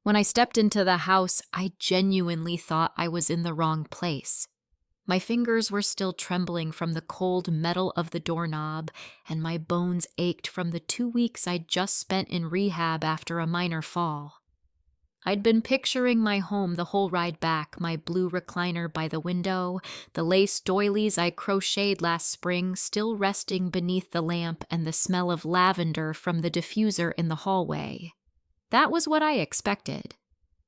When I stepped into the house, I genuinely thought I was in the wrong place. My fingers were still trembling from the cold metal of the doorknob, and my bones ached from the 2 weeks I'd just spent in rehab after a minor fall. I'd been picturing my home the whole ride back, my blue recliner by the window, the lace doilies I crocheted last spring still resting beneath the lamp, and the smell of lavender from the diffuser in the hallway. That was what I expected.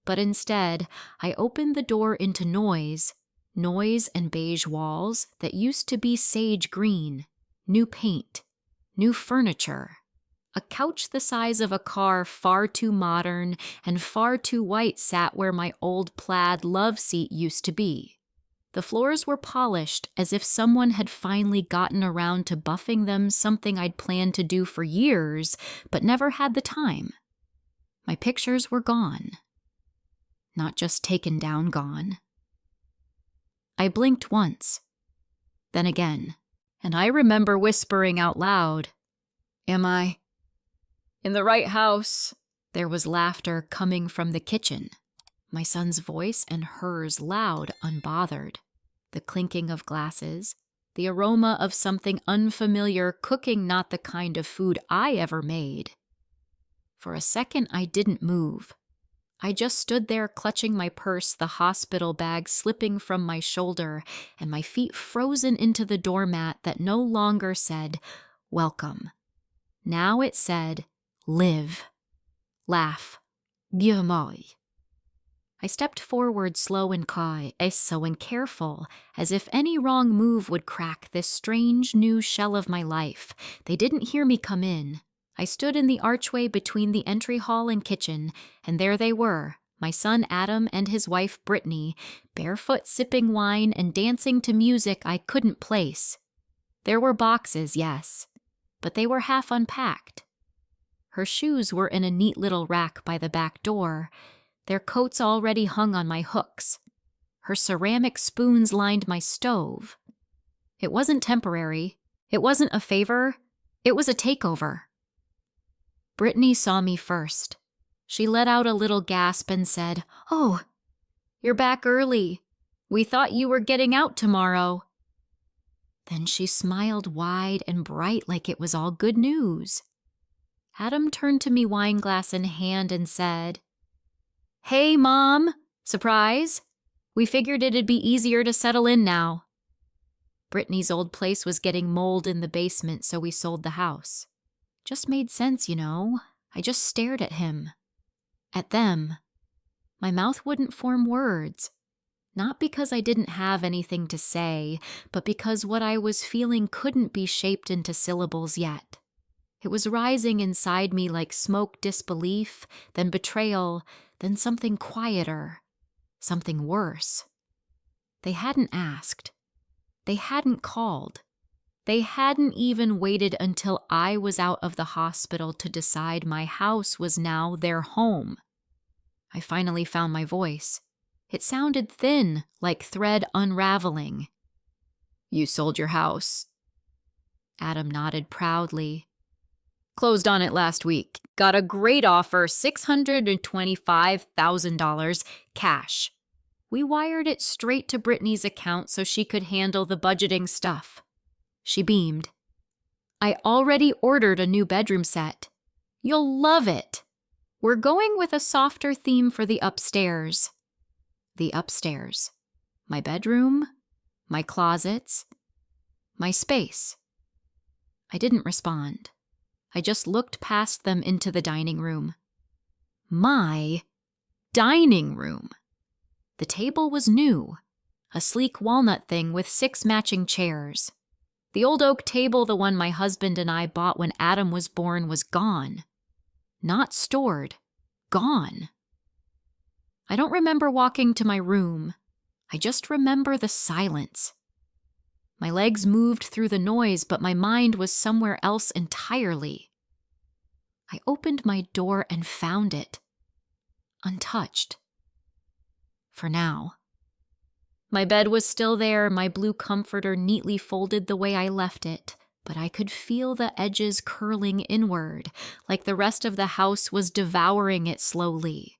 But instead, I opened the door into noise and beige walls that used to be sage green, new paint, new furniture, a couch the size of a car far too modern and far too white sat where my old plaid love seat used to be. The floors were polished as if someone had finally gotten around to buffing them, something I'd planned to do for years but never had the time. My pictures were gone. Not just taken down, gone. I blinked once, then again, and I remember whispering out loud, "Am I in the right house?" There was laughter coming from the kitchen, my son's voice and hers loud, unbothered, the clinking of glasses, the aroma of something unfamiliar cooking not the kind of food I ever made. For a second, I didn't move. I just stood there clutching my purse, the hospital bag slipping from my shoulder, and my feet frozen into the doormat that no longer said, "Welcome." Now it said, "Live. Laugh. Bienvenue." I stepped forward slow and careful, as if any wrong move would crack this strange new shell of my life. They didn't hear me come in. I stood in the archway between the entry hall and kitchen, and there they were, my son Adam and his wife Brittany, barefoot sipping wine and dancing to music I couldn't place. There were boxes, yes, but they were half unpacked. Her shoes were in a neat little rack by the back door, their coats already hung on my hooks. Her ceramic spoons lined my stove. It wasn't temporary. It wasn't a favor. It was a takeover. Brittany saw me first. She let out a little gasp and said, "Oh, you're back early. We thought you were getting out tomorrow." Then she smiled wide and bright like it was all good news. Adam turned to me wineglass in hand and said, "Hey, Mom, surprise? We figured it'd be easier to settle in now." Brittany's old place was getting mold in the basement, so we sold the house. Just made sense, you know. I just stared at him. At them. My mouth wouldn't form words. Not because I didn't have anything to say, but because what I was feeling couldn't be shaped into syllables yet. It was rising inside me like smoke disbelief, then betrayal, then something quieter, something worse. They hadn't asked. They hadn't called. They hadn't even waited until I was out of the hospital to decide my house was now their home. I finally found my voice. It sounded thin, like thread unraveling. "You sold your house." Adam nodded proudly. "Closed on it last week. Got a great offer, $625,000 cash. We wired it straight to Brittany's account so she could handle the budgeting stuff." She beamed. "I already ordered a new bedroom set. You'll love it. We're going with a softer theme for the upstairs." The upstairs. My bedroom, my closets, my space. I didn't respond. I just looked past them into the dining room. My dining room. The table was new, a sleek walnut thing with 6 matching chairs. The old oak table, the one my husband and I bought when Adam was born, was gone. Not stored. Gone. I don't remember walking to my room. I just remember the silence. My legs moved through the noise, but my mind was somewhere else entirely. I opened my door and found it. Untouched. For now. My bed was still there, my blue comforter neatly folded the way I left it, but I could feel the edges curling inward, like the rest of the house was devouring it slowly.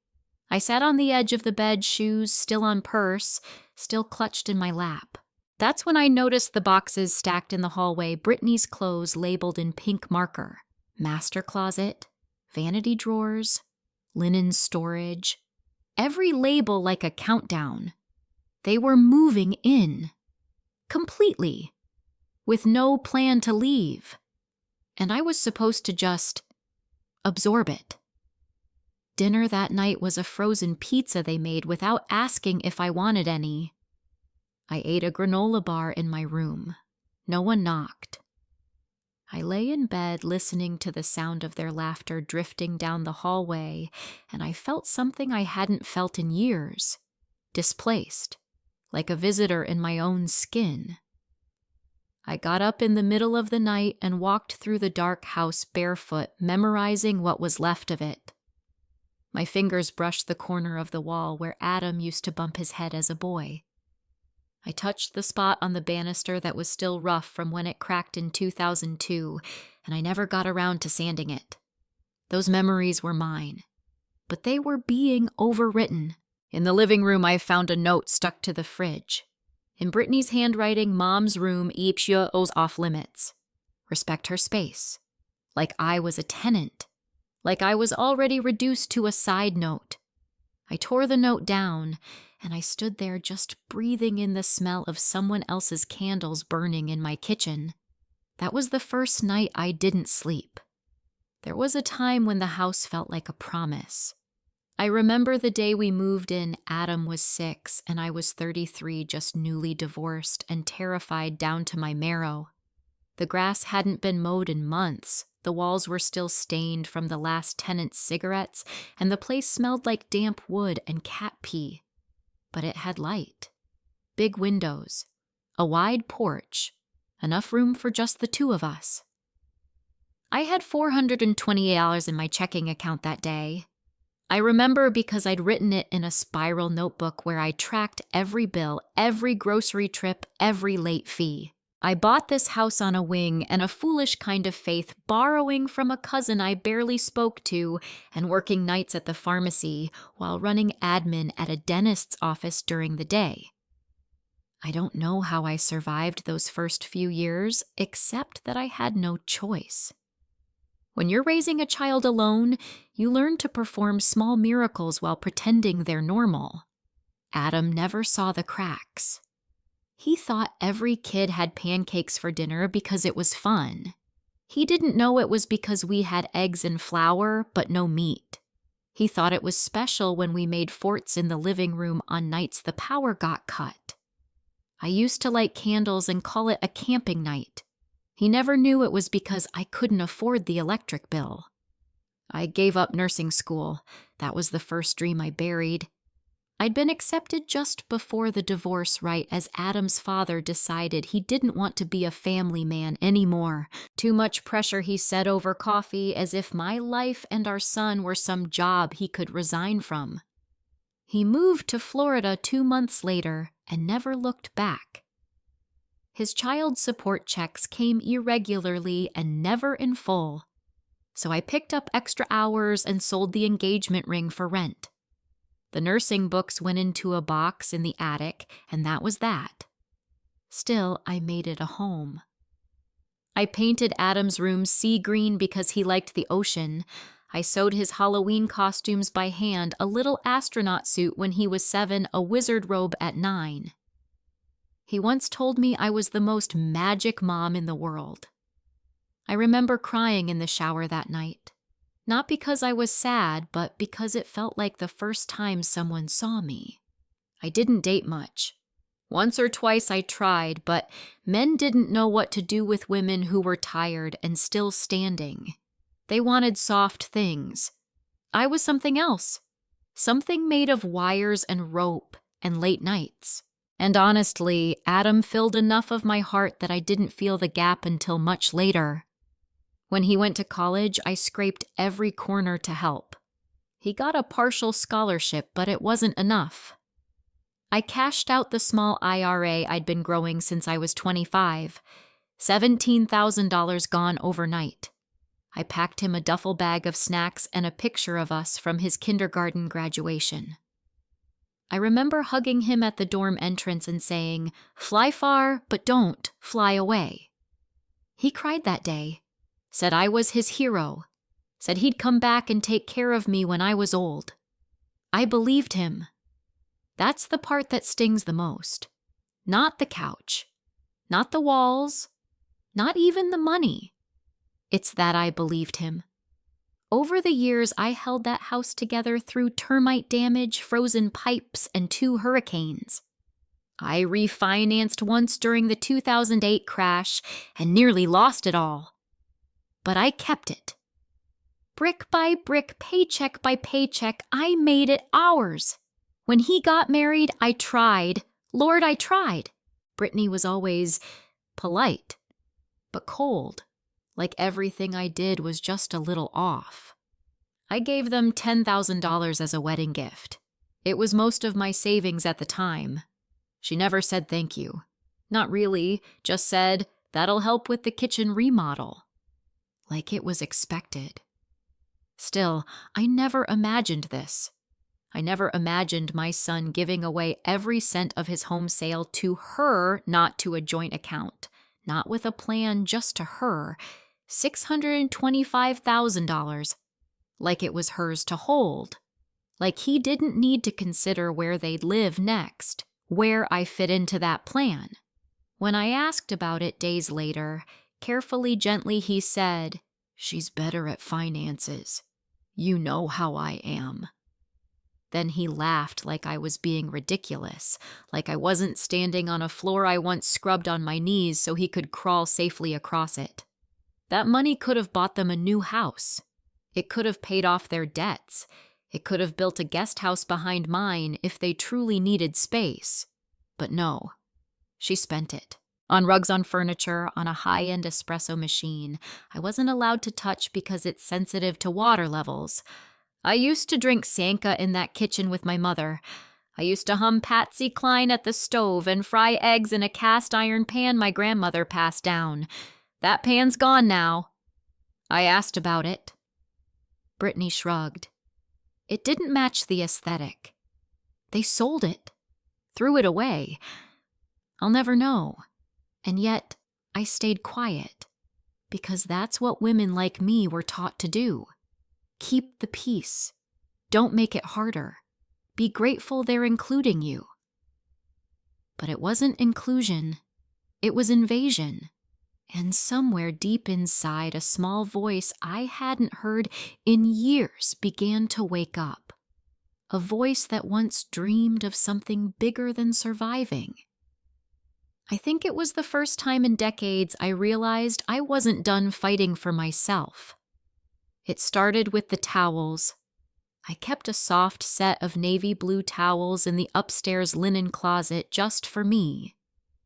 I sat on the edge of the bed, shoes still on purse, still clutched in my lap. That's when I noticed the boxes stacked in the hallway, Brittany's clothes labeled in pink marker. Master closet, vanity drawers, linen storage. Every label like a countdown. They were moving in. Completely. With no plan to leave. And I was supposed to just absorb it. Dinner that night was a frozen pizza they made without asking if I wanted any. I ate a granola bar in my room. No one knocked. I lay in bed listening to the sound of their laughter drifting down the hallway, and I felt something I hadn't felt in years. Displaced, like a visitor in my own skin. I got up in the middle of the night and walked through the dark house barefoot, memorizing what was left of it. My fingers brushed the corner of the wall where Adam used to bump his head as a boy. I touched the spot on the banister that was still rough from when it cracked in 2002, and I never got around to sanding it. Those memories were mine, but they were being overwritten. In the living room, I found a note stuck to the fridge. In Brittany's handwriting, Mom's room each off limits. Respect her space. Like I was a tenant. Like I was already reduced to a side note. I tore the note down, and I stood there just breathing in the smell of someone else's candles burning in my kitchen. That was the first night I didn't sleep. There was a time when the house felt like a promise. I remember the day we moved in, Adam was 6 and I was 33, just newly divorced and terrified down to my marrow. The grass hadn't been mowed in months. The walls were still stained from the last tenant's cigarettes, and the place smelled like damp wood and cat pee. But it had light. Big windows. A wide porch. Enough room for just the two of us. I had $428 in my checking account that day. I remember because I'd written it in a spiral notebook where I tracked every bill, every grocery trip, every late fee. I bought this house on a wing and a foolish kind of faith, borrowing from a cousin I barely spoke to and working nights at the pharmacy while running admin at a dentist's office during the day. I don't know how I survived those first few years, except that I had no choice. When you're raising a child alone, you learn to perform small miracles while pretending they're normal. Adam never saw the cracks. He thought every kid had pancakes for dinner because it was fun. He didn't know it was because we had eggs and flour, but no meat. He thought it was special when we made forts in the living room on nights the power got cut. I used to light candles and call it a camping night. He never knew it was because I couldn't afford the electric bill. I gave up nursing school. That was the first dream I buried. I'd been accepted just before the divorce right as Adam's father decided he didn't want to be a family man anymore. Too much pressure, he said over coffee, as if my life and our son were some job he could resign from. He moved to Florida 2 months later and never looked back. His child support checks came irregularly and never in full. So I picked up extra hours and sold the engagement ring for rent. The nursing books went into a box in the attic, and that was that. Still, I made it a home. I painted Adam's room sea green because he liked the ocean. I sewed his Halloween costumes by hand, a little astronaut suit when he was 7, a wizard robe at 9. He once told me I was the most magic mom in the world. I remember crying in the shower that night. Not because I was sad, but because it felt like the first time someone saw me. I didn't date much. Once or twice I tried, but men didn't know what to do with women who were tired and still standing. They wanted soft things. I was something else. Something made of wires and rope and late nights. And honestly, Adam filled enough of my heart that I didn't feel the gap until much later. When he went to college, I scraped every corner to help. He got a partial scholarship, but it wasn't enough. I cashed out the small IRA I'd been growing since I was 25. $17,000 gone overnight. I packed him a duffel bag of snacks and a picture of us from his kindergarten graduation. I remember hugging him at the dorm entrance and saying, "Fly far, but don't fly away." He cried that day, said I was his hero, said he'd come back and take care of me when I was old. I believed him. That's the part that stings the most. Not the couch, not the walls, not even the money. It's that I believed him. Over the years, I held that house together through termite damage, frozen pipes, and 2 hurricanes. I refinanced once during the 2008 crash and nearly lost it all. But I kept it. Brick by brick, paycheck by paycheck, I made it ours. When he got married, I tried. Lord, I tried. Brittany was always polite, but cold. Like everything I did was just a little off. I gave them $10,000 as a wedding gift. It was most of my savings at the time. She never said thank you. Not really, just said, "That'll help with the kitchen remodel." Like it was expected. Still, I never imagined this. I never imagined my son giving away every cent of his home sale to her, not to a joint account. Not with a plan just to her. $625,000. Like it was hers to hold. Like he didn't need to consider where they'd live next, where I fit into that plan. When I asked about it days later, carefully, gently, he said, "She's better at finances. You know how I am." Then he laughed like I was being ridiculous, like I wasn't standing on a floor I once scrubbed on my knees so he could crawl safely across it. That money could have bought them a new house. It could have paid off their debts. It could have built a guest house behind mine if they truly needed space. But no, she spent it. On rugs, on furniture, on a high-end espresso machine I wasn't allowed to touch because it's sensitive to water levels. I used to drink Sanka in that kitchen with my mother. I used to hum Patsy Cline at the stove and fry eggs in a cast iron pan my grandmother passed down. That pan's gone now. I asked about it. Brittany shrugged. It didn't match the aesthetic. They sold it, threw it away. I'll never know. And yet, I stayed quiet, because that's what women like me were taught to do. Keep the peace. Don't make it harder. Be grateful they're including you. But it wasn't inclusion. It was invasion. And somewhere deep inside, a small voice I hadn't heard in years began to wake up. A voice that once dreamed of something bigger than surviving. I think it was the first time in decades I realized I wasn't done fighting for myself. It started with the towels. I kept a soft set of navy blue towels in the upstairs linen closet just for me,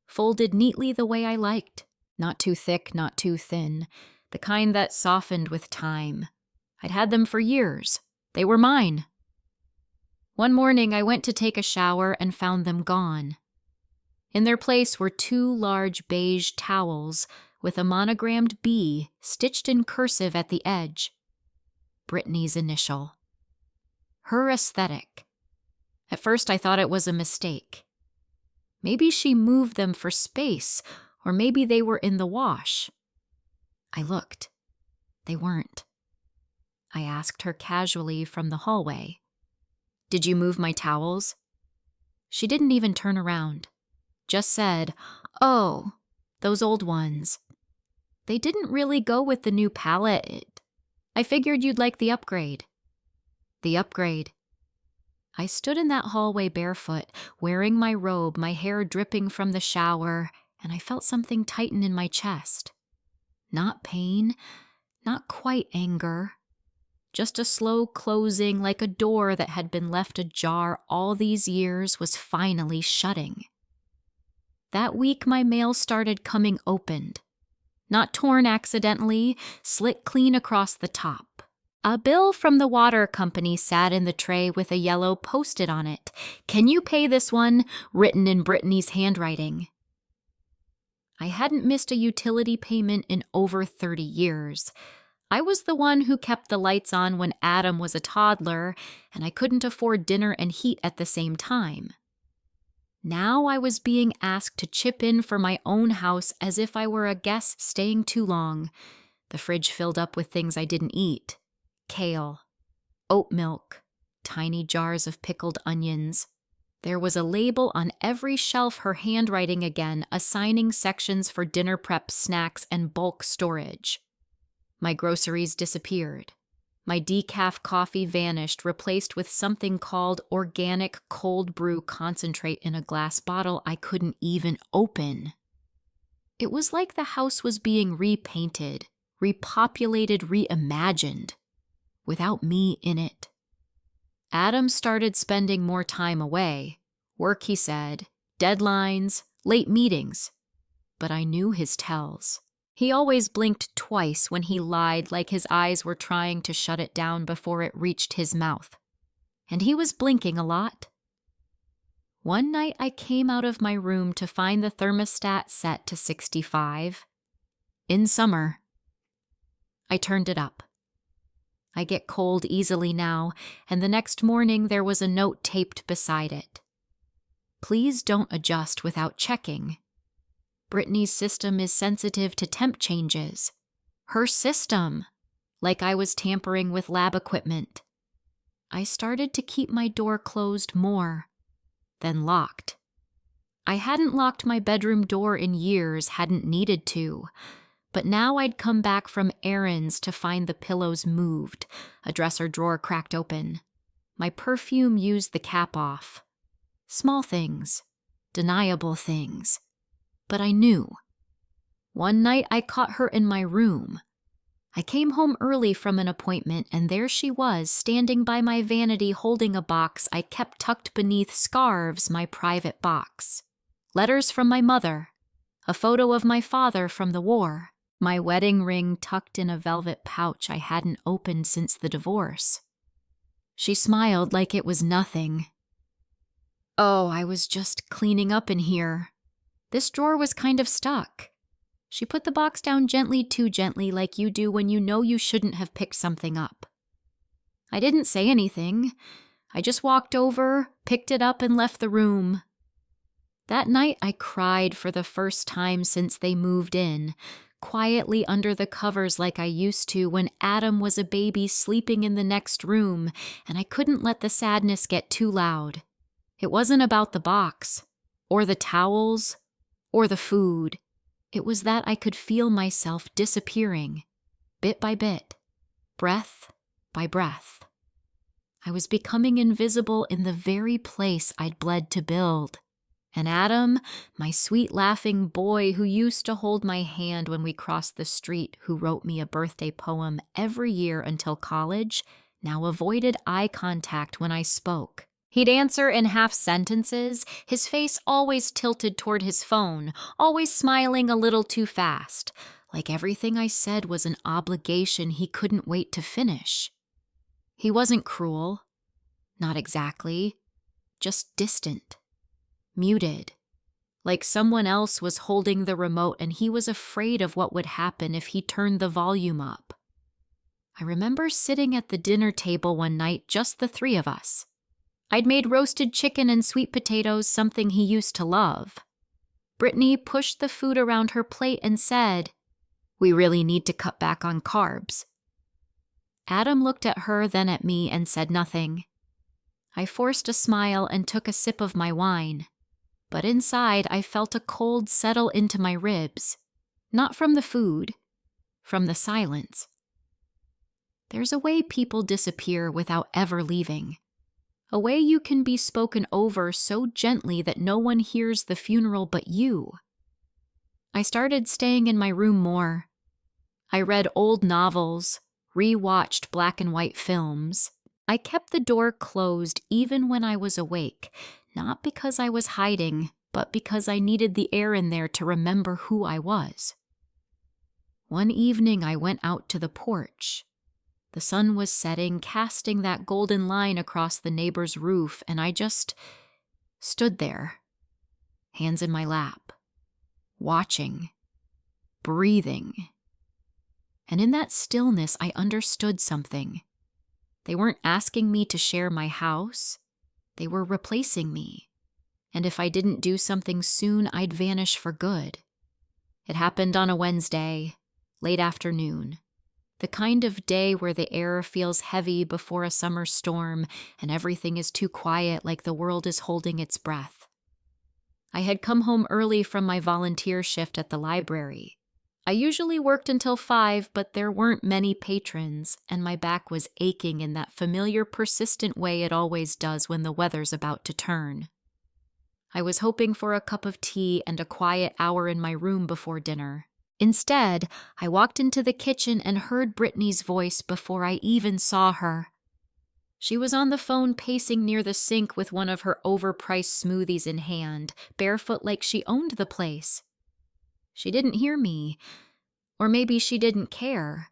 folded neatly the way I liked. Not too thick, not too thin, the kind that softened with time. I'd had them for years. They were mine. One morning I went to take a shower and found them gone. In their place were 2 large beige towels with a monogrammed B stitched in cursive at the edge. Brittany's initial. Her aesthetic. At first I thought it was a mistake. Maybe she moved them for space, or maybe they were in the wash. I looked. They weren't. I asked her casually from the hallway, "Did you move my towels?" She didn't even turn around. Just said, "Oh, those old ones. They didn't really go with the new palette. I figured you'd like the upgrade." The upgrade. I stood in that hallway barefoot, wearing my robe, my hair dripping from the shower, and I felt something tighten in my chest. Not pain, not quite anger. Just a slow closing, like a door that had been left ajar all these years was finally shutting. That week my mail started coming opened. Not torn accidentally, slit clean across the top. A bill from the water company sat in the tray with a yellow post-it on it. "Can you pay this one?" written in Brittany's handwriting. I hadn't missed a utility payment in over 30 years. I was the one who kept the lights on when Adam was a toddler, and I couldn't afford dinner and heat at the same time. Now I was being asked to chip in for my own house as if I were a guest staying too long. The fridge filled up with things I didn't eat. Kale, oat milk, tiny jars of pickled onions. There was a label on every shelf, her handwriting again, assigning sections for dinner prep snacks and bulk storage. My groceries disappeared. My decaf coffee vanished, replaced with something called organic cold brew concentrate in a glass bottle I couldn't even open. It was like the house was being repainted, repopulated, reimagined, without me in it. Adam started spending more time away. Work, he said, deadlines, late meetings. But I knew his tells. He always blinked twice when he lied, like his eyes were trying to shut it down before it reached his mouth. And he was blinking a lot. One night I came out of my room to find the thermostat set to 65. In summer. I turned it up. I get cold easily now, and the next morning there was a note taped beside it. Please don't adjust without checking. Brittany's system is sensitive to temp changes. Her system. Like I was tampering with lab equipment. I started to keep my door closed more, then locked. I hadn't locked my bedroom door in years, hadn't needed to. But now I'd come back from errands to find the pillows moved, a dresser drawer cracked open. My perfume used the cap off. Small things, deniable things. But I knew. One night I caught her in my room. I came home early from an appointment, and there she was, standing by my vanity holding a box I kept tucked beneath scarves, my private box. Letters from my mother. A photo of my father from the war. My wedding ring tucked in a velvet pouch I hadn't opened since the divorce. She smiled like it was nothing. Oh, I was just cleaning up in here. This drawer was kind of stuck. She put the box down gently, too gently, like you do when you know you shouldn't have picked something up. I didn't say anything. I just walked over, picked it up, and left the room. That night I cried for the first time since they moved in, quietly under the covers like I used to when Adam was a baby sleeping in the next room, and I couldn't let the sadness get too loud. It wasn't about the box, or the towels, or the food. It was that I could feel myself disappearing, bit by bit, breath by breath. I was becoming invisible in the very place I'd bled to build. And Adam, my sweet laughing boy who used to hold my hand when we crossed the street, who wrote me a birthday poem every year until college, now avoided eye contact when I spoke. He'd answer in half sentences, his face always tilted toward his phone, always smiling a little too fast, like everything I said was an obligation he couldn't wait to finish. He wasn't cruel. Not exactly. Just distant. Muted. Like someone else was holding the remote and he was afraid of what would happen if he turned the volume up. I remember sitting at the dinner table one night, just the three of us. I'd made roasted chicken and sweet potatoes, something he used to love. Brittany pushed the food around her plate and said, "We really need to cut back on carbs." Adam looked at her, then at me, and said nothing. I forced a smile and took a sip of my wine. But inside, I felt a cold settle into my ribs. Not from the food, from the silence. There's a way people disappear without ever leaving. A way you can be spoken over so gently that no one hears the funeral but you. I started staying in my room more. I read old novels, re-watched black and white films. I kept the door closed even when I was awake, not because I was hiding, but because I needed the air in there to remember who I was. One evening I went out to the porch. The sun was setting, casting that golden line across the neighbor's roof, and I just stood there, hands in my lap, watching, breathing. And in that stillness, I understood something. They weren't asking me to share my house. They were replacing me. And if I didn't do something soon, I'd vanish for good. It happened on a Wednesday, late afternoon. The kind of day where the air feels heavy before a summer storm and everything is too quiet, like the world is holding its breath. I had come home early from my volunteer shift at the library. I usually worked until 5, but there weren't many patrons, and my back was aching in that familiar, persistent way it always does when the weather's about to turn. I was hoping for a cup of tea and a quiet hour in my room before dinner. Instead, I walked into the kitchen and heard Brittany's voice before I even saw her. She was on the phone pacing near the sink with one of her overpriced smoothies in hand, barefoot like she owned the place. She didn't hear me, or maybe she didn't care.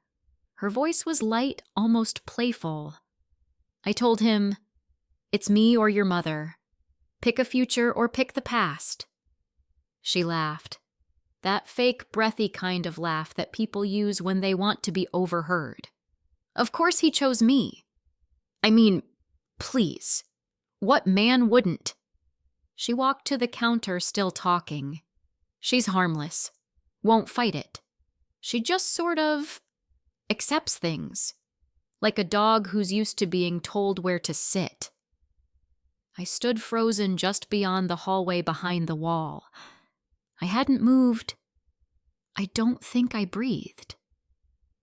Her voice was light, almost playful. I told him, "It's me or your mother. Pick a future or pick the past." She laughed. That fake, breathy kind of laugh that people use when they want to be overheard. Of course he chose me. I mean, please. What man wouldn't? She walked to the counter, still talking. She's harmless. Won't fight it. She just sort of accepts things. Like a dog who's used to being told where to sit. I stood frozen just beyond the hallway behind the wall. I hadn't moved. I don't think I breathed.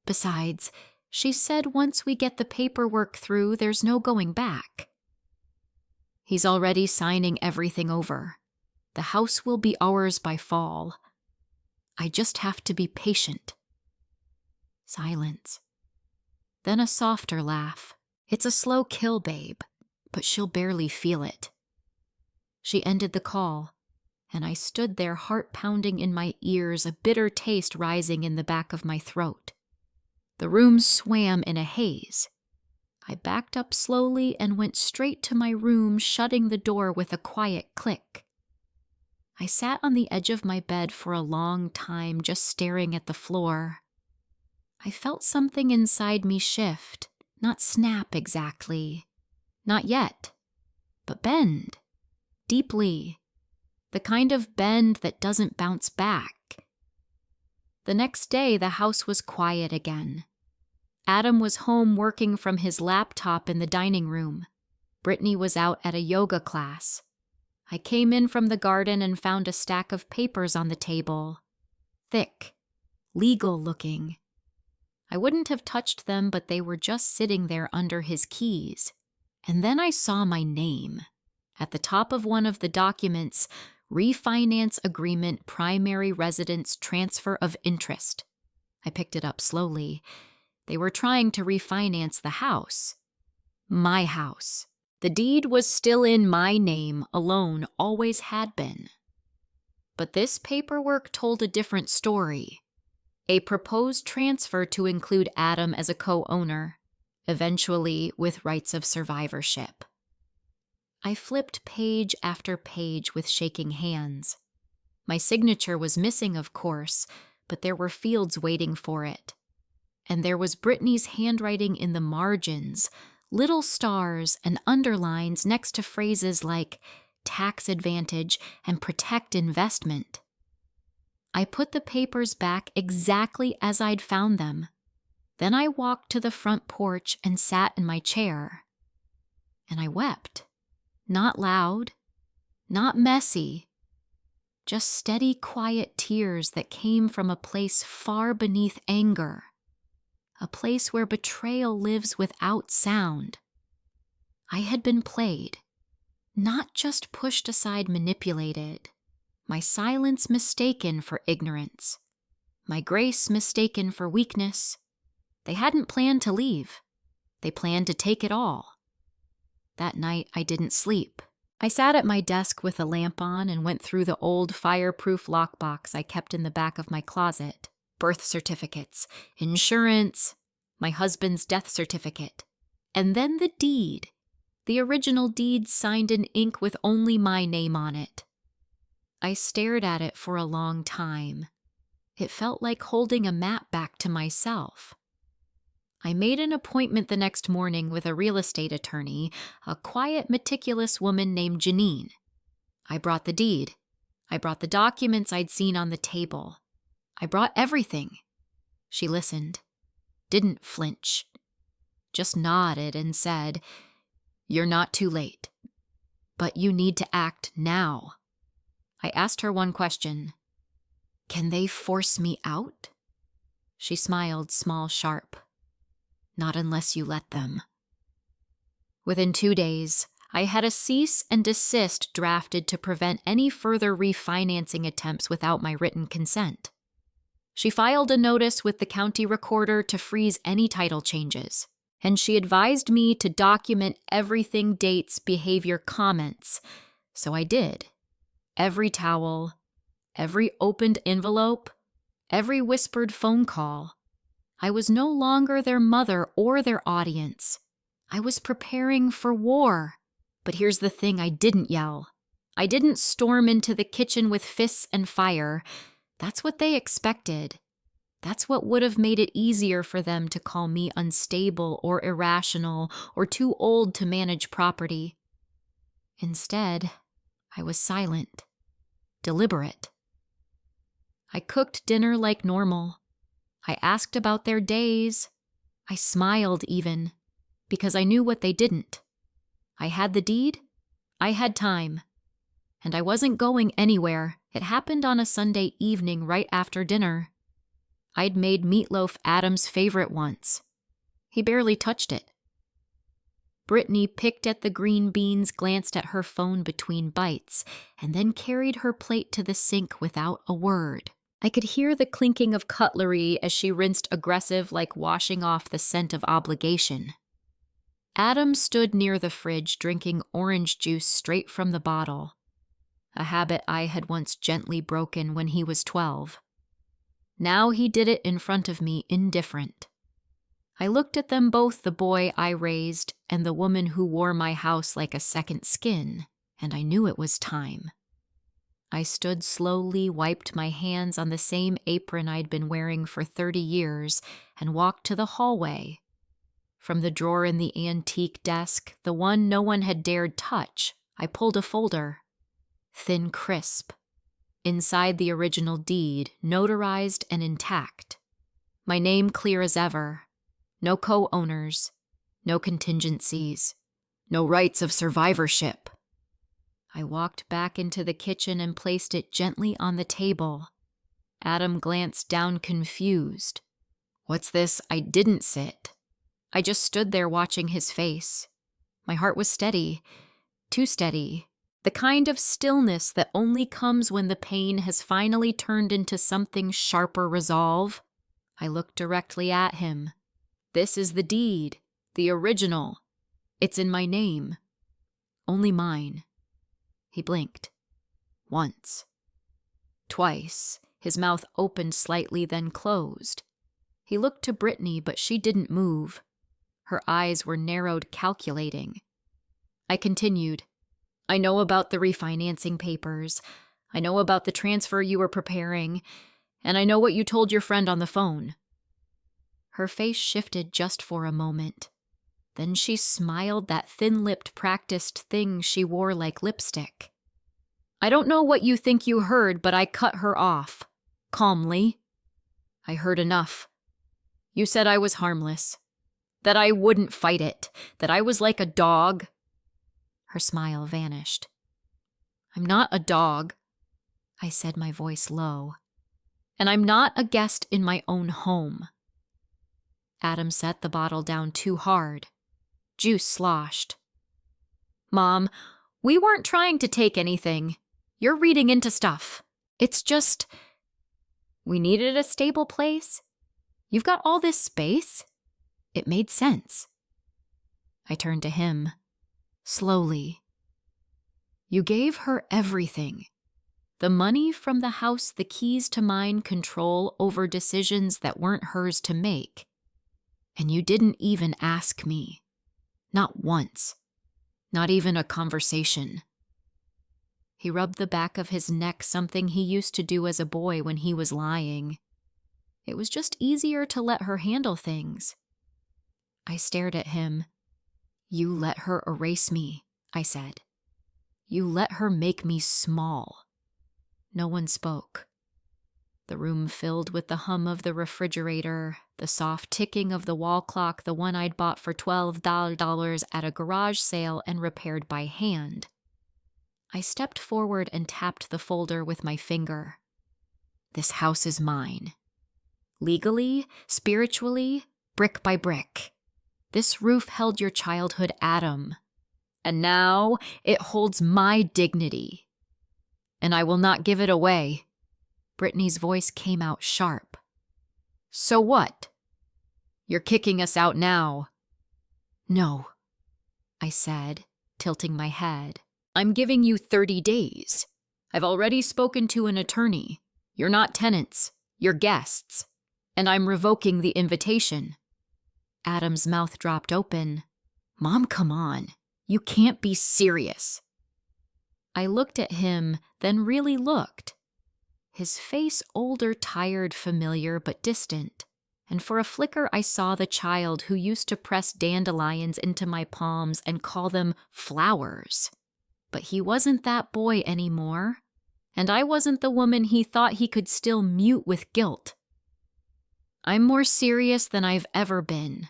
Besides, she said once we get the paperwork through, there's no going back. He's already signing everything over. The house will be ours by fall. I just have to be patient. Silence. Then a softer laugh. It's a slow kill, babe, but she'll barely feel it. She ended the call, and I stood there, heart pounding in my ears, a bitter taste rising in the back of my throat. The room swam in a haze. I backed up slowly and went straight to my room, shutting the door with a quiet click. I sat on the edge of my bed for a long time, just staring at the floor. I felt something inside me shift, not snap exactly. Not yet, but bend. Deeply. The kind of bend that doesn't bounce back. The next day, the house was quiet again. Adam was home working from his laptop in the dining room. Brittany was out at a yoga class. I came in from the garden and found a stack of papers on the table. Thick, legal looking. I wouldn't have touched them, but they were just sitting there under his keys. And then I saw my name. At the top of one of the documents, Refinance Agreement Primary Residence Transfer of Interest. I picked it up slowly. They were trying to refinance the house. My house. The deed was still in my name alone, always had been. But this paperwork told a different story. A proposed transfer to include Adam as a co-owner, eventually with rights of survivorship. I flipped page after page with shaking hands. My signature was missing, of course, but there were fields waiting for it. And there was Brittany's handwriting in the margins, little stars and underlines next to phrases like tax advantage and protect investment. I put the papers back exactly as I'd found them. Then I walked to the front porch and sat in my chair. And I wept. Not loud, not messy, just steady, quiet tears that came from a place far beneath anger. A place where betrayal lives without sound. I had been played, not just pushed aside, manipulated. My silence mistaken for ignorance. My grace mistaken for weakness. They hadn't planned to leave. They planned to take it all. That night, I didn't sleep. I sat at my desk with a lamp on and went through the old fireproof lockbox I kept in the back of my closet. Birth certificates, insurance, my husband's death certificate, and then the deed. The original deed signed in ink with only my name on it. I stared at it for a long time. It felt like holding a map back to myself. I made an appointment the next morning with a real estate attorney, a quiet, meticulous woman named Janine. I brought the deed. I brought the documents I'd seen on the table. I brought everything. She listened, didn't flinch, just nodded and said, "You're not too late, but you need to act now." I asked her one question. "Can they force me out?" She smiled, small, sharp. "Not unless you let them." Within 2 days, I had a cease and desist drafted to prevent any further refinancing attempts without my written consent. She filed a notice with the county recorder to freeze any title changes, and she advised me to document everything, dates, behavior, comments. So I did. Every towel, every opened envelope, every whispered phone call. I was no longer their mother or their audience. I was preparing for war. But here's the thing, I didn't yell. I didn't storm into the kitchen with fists and fire. That's what they expected. That's what would have made it easier for them to call me unstable or irrational or too old to manage property. Instead, I was silent, deliberate. I cooked dinner like normal. I asked about their days. I smiled even, because I knew what they didn't. I had the deed. I had time. And I wasn't going anywhere. It happened on a Sunday evening right after dinner. I'd made meatloaf Adam's favorite once. He barely touched it. Brittany picked at the green beans, glanced at her phone between bites, and then carried her plate to the sink without a word. I could hear the clinking of cutlery as she rinsed aggressive, like washing off the scent of obligation. Adam stood near the fridge drinking orange juice straight from the bottle, a habit I had once gently broken when he was 12. Now he did it in front of me, indifferent. I looked at them both, the boy I raised and the woman who wore my house like a second skin, and I knew it was time. I stood slowly, wiped my hands on the same apron I'd been wearing for 30 years, and walked to the hallway. From the drawer in the antique desk, the one no one had dared touch, I pulled a folder. Thin, crisp. Inside the original deed, notarized and intact. My name clear as ever. No co-owners. No contingencies. No rights of survivorship. I walked back into the kitchen and placed it gently on the table. Adam glanced down confused. "What's this? I didn't sit." I just stood there watching his face. My heart was steady. Too steady. The kind of stillness that only comes when the pain has finally turned into something sharper resolve. I looked directly at him. "This is the deed. The original. It's in my name. Only mine." He blinked. Once. Twice. His mouth opened slightly, then closed. He looked to Brittany, but she didn't move. Her eyes were narrowed, calculating. I continued. "I know about the refinancing papers. I know about the transfer you were preparing. And I know what you told your friend on the phone." Her face shifted just for a moment. Then she smiled, that thin-lipped, practiced thing she wore like lipstick. "I don't know what you think you heard, but I cut her off. Calmly. I heard enough. You said I was harmless. That I wouldn't fight it. That I was like a dog." Her smile vanished. "I'm not a dog," I said, my voice low. "And I'm not a guest in my own home." Adam set the bottle down too hard. Juice sloshed. "Mom, we weren't trying to take anything. You're reading into stuff. It's just, we needed a stable place. You've got all this space." It made sense. I turned to him. Slowly. "You gave her everything. The money from the house, the keys to mine, control over decisions that weren't hers to make. And you didn't even ask me. Not once. Not even a conversation." He rubbed the back of his neck, something he used to do as a boy when he was lying. It was just easier to let her handle things. I stared at him. "You let her erase me," I said. "You let her make me small." No one spoke. The room filled with the hum of the refrigerator, the soft ticking of the wall clock, the one I'd bought for $12 at a garage sale and repaired by hand. I stepped forward and tapped the folder with my finger. This house is mine. Legally, spiritually, brick by brick. This roof held your childhood, Adam. And now it holds my dignity. And I will not give it away. Brittany's voice came out sharp. So what? You're kicking us out now. No, I said, tilting my head. I'm giving you 30 days. I've already spoken to an attorney. You're not tenants, you're guests. And I'm revoking the invitation. Adam's mouth dropped open. Mom, come on. You can't be serious. I looked at him, then really looked. His face older, tired, familiar, but distant. And for a flicker I saw the child who used to press dandelions into my palms and call them flowers. But he wasn't that boy anymore. And I wasn't the woman he thought he could still mute with guilt. I'm more serious than I've ever been,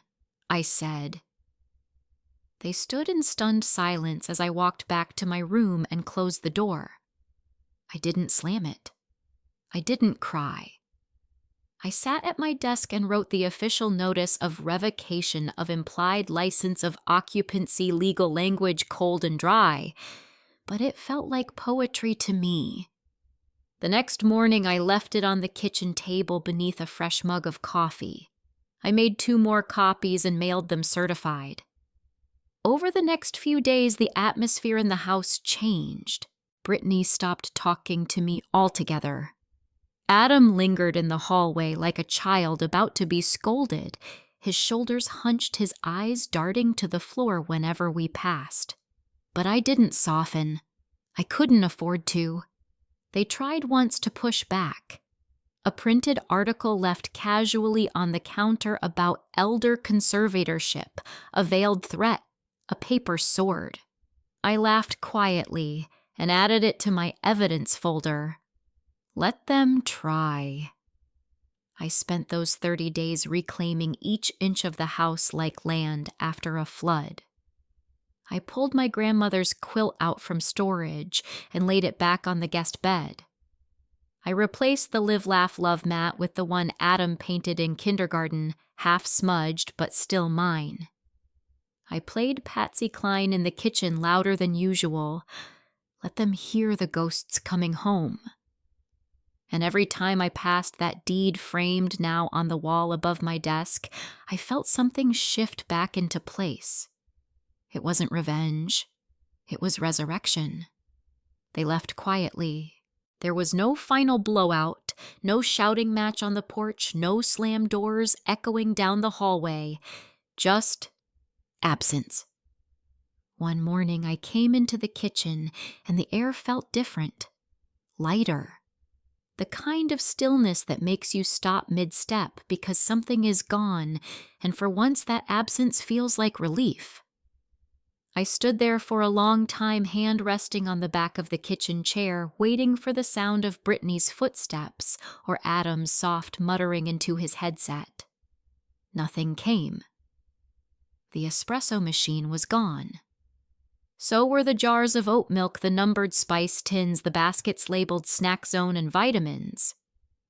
I said. They stood in stunned silence as I walked back to my room and closed the door. I didn't slam it. I didn't cry. I sat at my desk and wrote the official notice of revocation of implied license of occupancy, legal language, cold and dry, but it felt like poetry to me. The next morning, I left it on the kitchen table beneath a fresh mug of coffee. I made 2 more copies and mailed them certified. Over the next few days, the atmosphere in the house changed. Brittany stopped talking to me altogether. Adam lingered in the hallway like a child about to be scolded, his shoulders hunched, his eyes darting to the floor whenever we passed. But I didn't soften. I couldn't afford to. They tried once to push back. A printed article left casually on the counter about elder conservatorship, a veiled threat, a paper sword. I laughed quietly and added it to my evidence folder. Let them try. I spent those 30 days reclaiming each inch of the house like land after a flood. I pulled my grandmother's quilt out from storage and laid it back on the guest bed. I replaced the Live, Laugh, Love mat with the one Adam painted in kindergarten, half smudged but still mine. I played Patsy Cline in the kitchen louder than usual. Let them hear the ghosts coming home. And every time I passed that deed framed now on the wall above my desk, I felt something shift back into place. It wasn't revenge. It was resurrection. They left quietly. There was no final blowout, no shouting match on the porch, no slammed doors echoing down the hallway. Just absence. One morning I came into the kitchen and the air felt different, lighter. The kind of stillness that makes you stop mid-step because something is gone, and for once that absence feels like relief. I stood there for a long time, hand resting on the back of the kitchen chair, waiting for the sound of Brittany's footsteps or Adam's soft muttering into his headset. Nothing came. The espresso machine was gone. So were the jars of oat milk, the numbered spice tins, the baskets labeled Snack Zone and vitamins.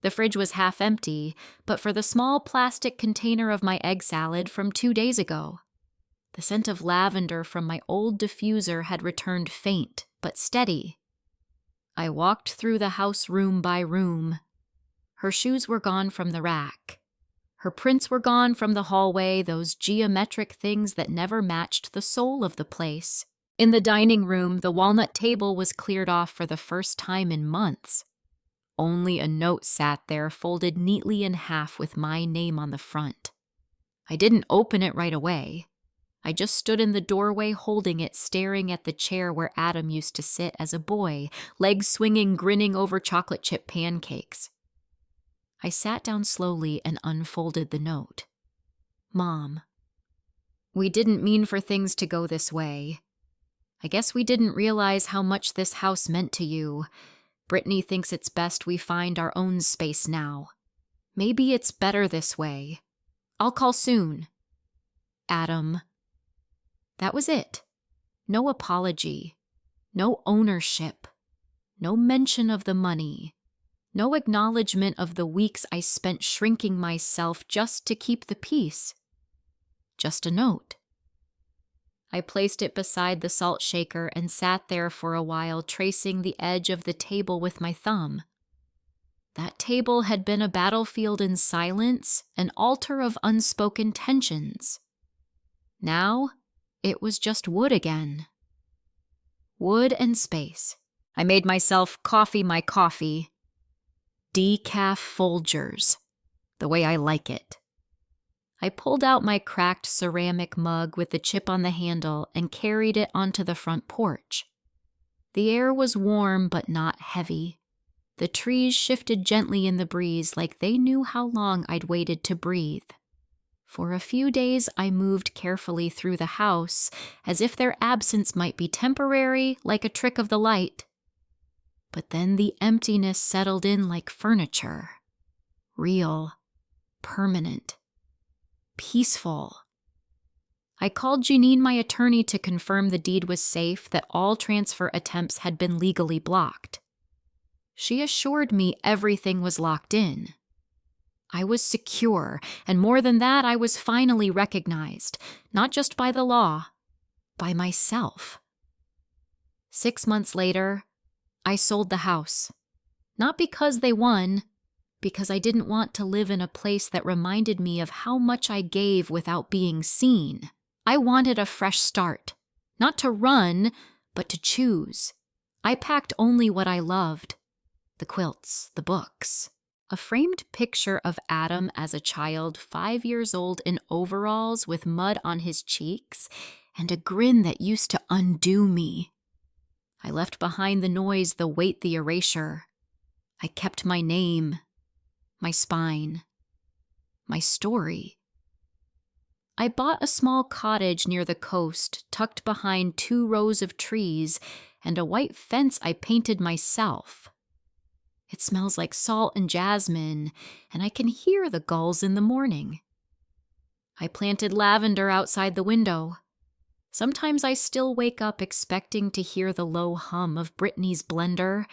The fridge was half empty, but for the small plastic container of my egg salad from 2 days ago. The scent of lavender from my old diffuser had returned faint, but steady. I walked through the house room by room. Her shoes were gone from the rack. Her prints were gone from the hallway, those geometric things that never matched the soul of the place. In the dining room, the walnut table was cleared off for the first time in months. Only a note sat there, folded neatly in half with my name on the front. I didn't open it right away. I just stood in the doorway holding it, staring at the chair where Adam used to sit as a boy, legs swinging, grinning over chocolate chip pancakes. I sat down slowly and unfolded the note. Mom, we didn't mean for things to go this way. I guess we didn't realize how much this house meant to you. Brittany thinks it's best we find our own space now. Maybe it's better this way. I'll call soon. Adam. That was it. No apology. No ownership. No mention of the money. No acknowledgement of the weeks I spent shrinking myself just to keep the peace. Just a note. I placed it beside the salt shaker and sat there for a while, tracing the edge of the table with my thumb. That table had been a battlefield in silence, an altar of unspoken tensions. Now, it was just wood again. Wood and space. I made myself my coffee. Decaf Folgers, the way I like it. I pulled out my cracked ceramic mug with the chip on the handle and carried it onto the front porch. The air was warm but not heavy. The trees shifted gently in the breeze like they knew how long I'd waited to breathe. For a few days, I moved carefully through the house, as if their absence might be temporary, like a trick of the light. But then the emptiness settled in like furniture. Real, permanent, peaceful. I called Janine, my attorney, to confirm the deed was safe, that all transfer attempts had been legally blocked. She assured me everything was locked in. I was secure, and more than that, I was finally recognized, not just by the law, by myself. 6 months later, I sold the house. Not because they won, because I didn't want to live in a place that reminded me of how much I gave without being seen. I wanted a fresh start, not to run, but to choose. I packed only what I loved. The quilts, the books. A framed picture of Adam as a child, 5 years old in overalls with mud on his cheeks, and a grin that used to undo me. I left behind the noise, the weight, the erasure. I kept my name, my spine, my story. I bought a small cottage near the coast, tucked behind 2 rows of trees, and a white fence I painted myself. It smells like salt and jasmine, and I can hear the gulls in the morning. I planted lavender outside the window. Sometimes I still wake up expecting to hear the low hum of Brittany's blender,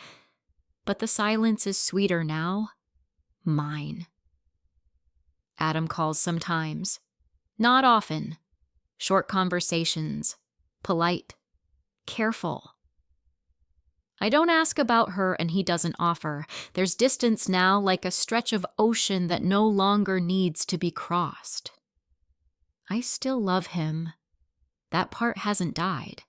but the silence is sweeter now. Mine. Adam calls sometimes. Not often. Short conversations. Polite. Careful. I don't ask about her and he doesn't offer. There's distance now, like a stretch of ocean that no longer needs to be crossed. I still love him. That part hasn't died.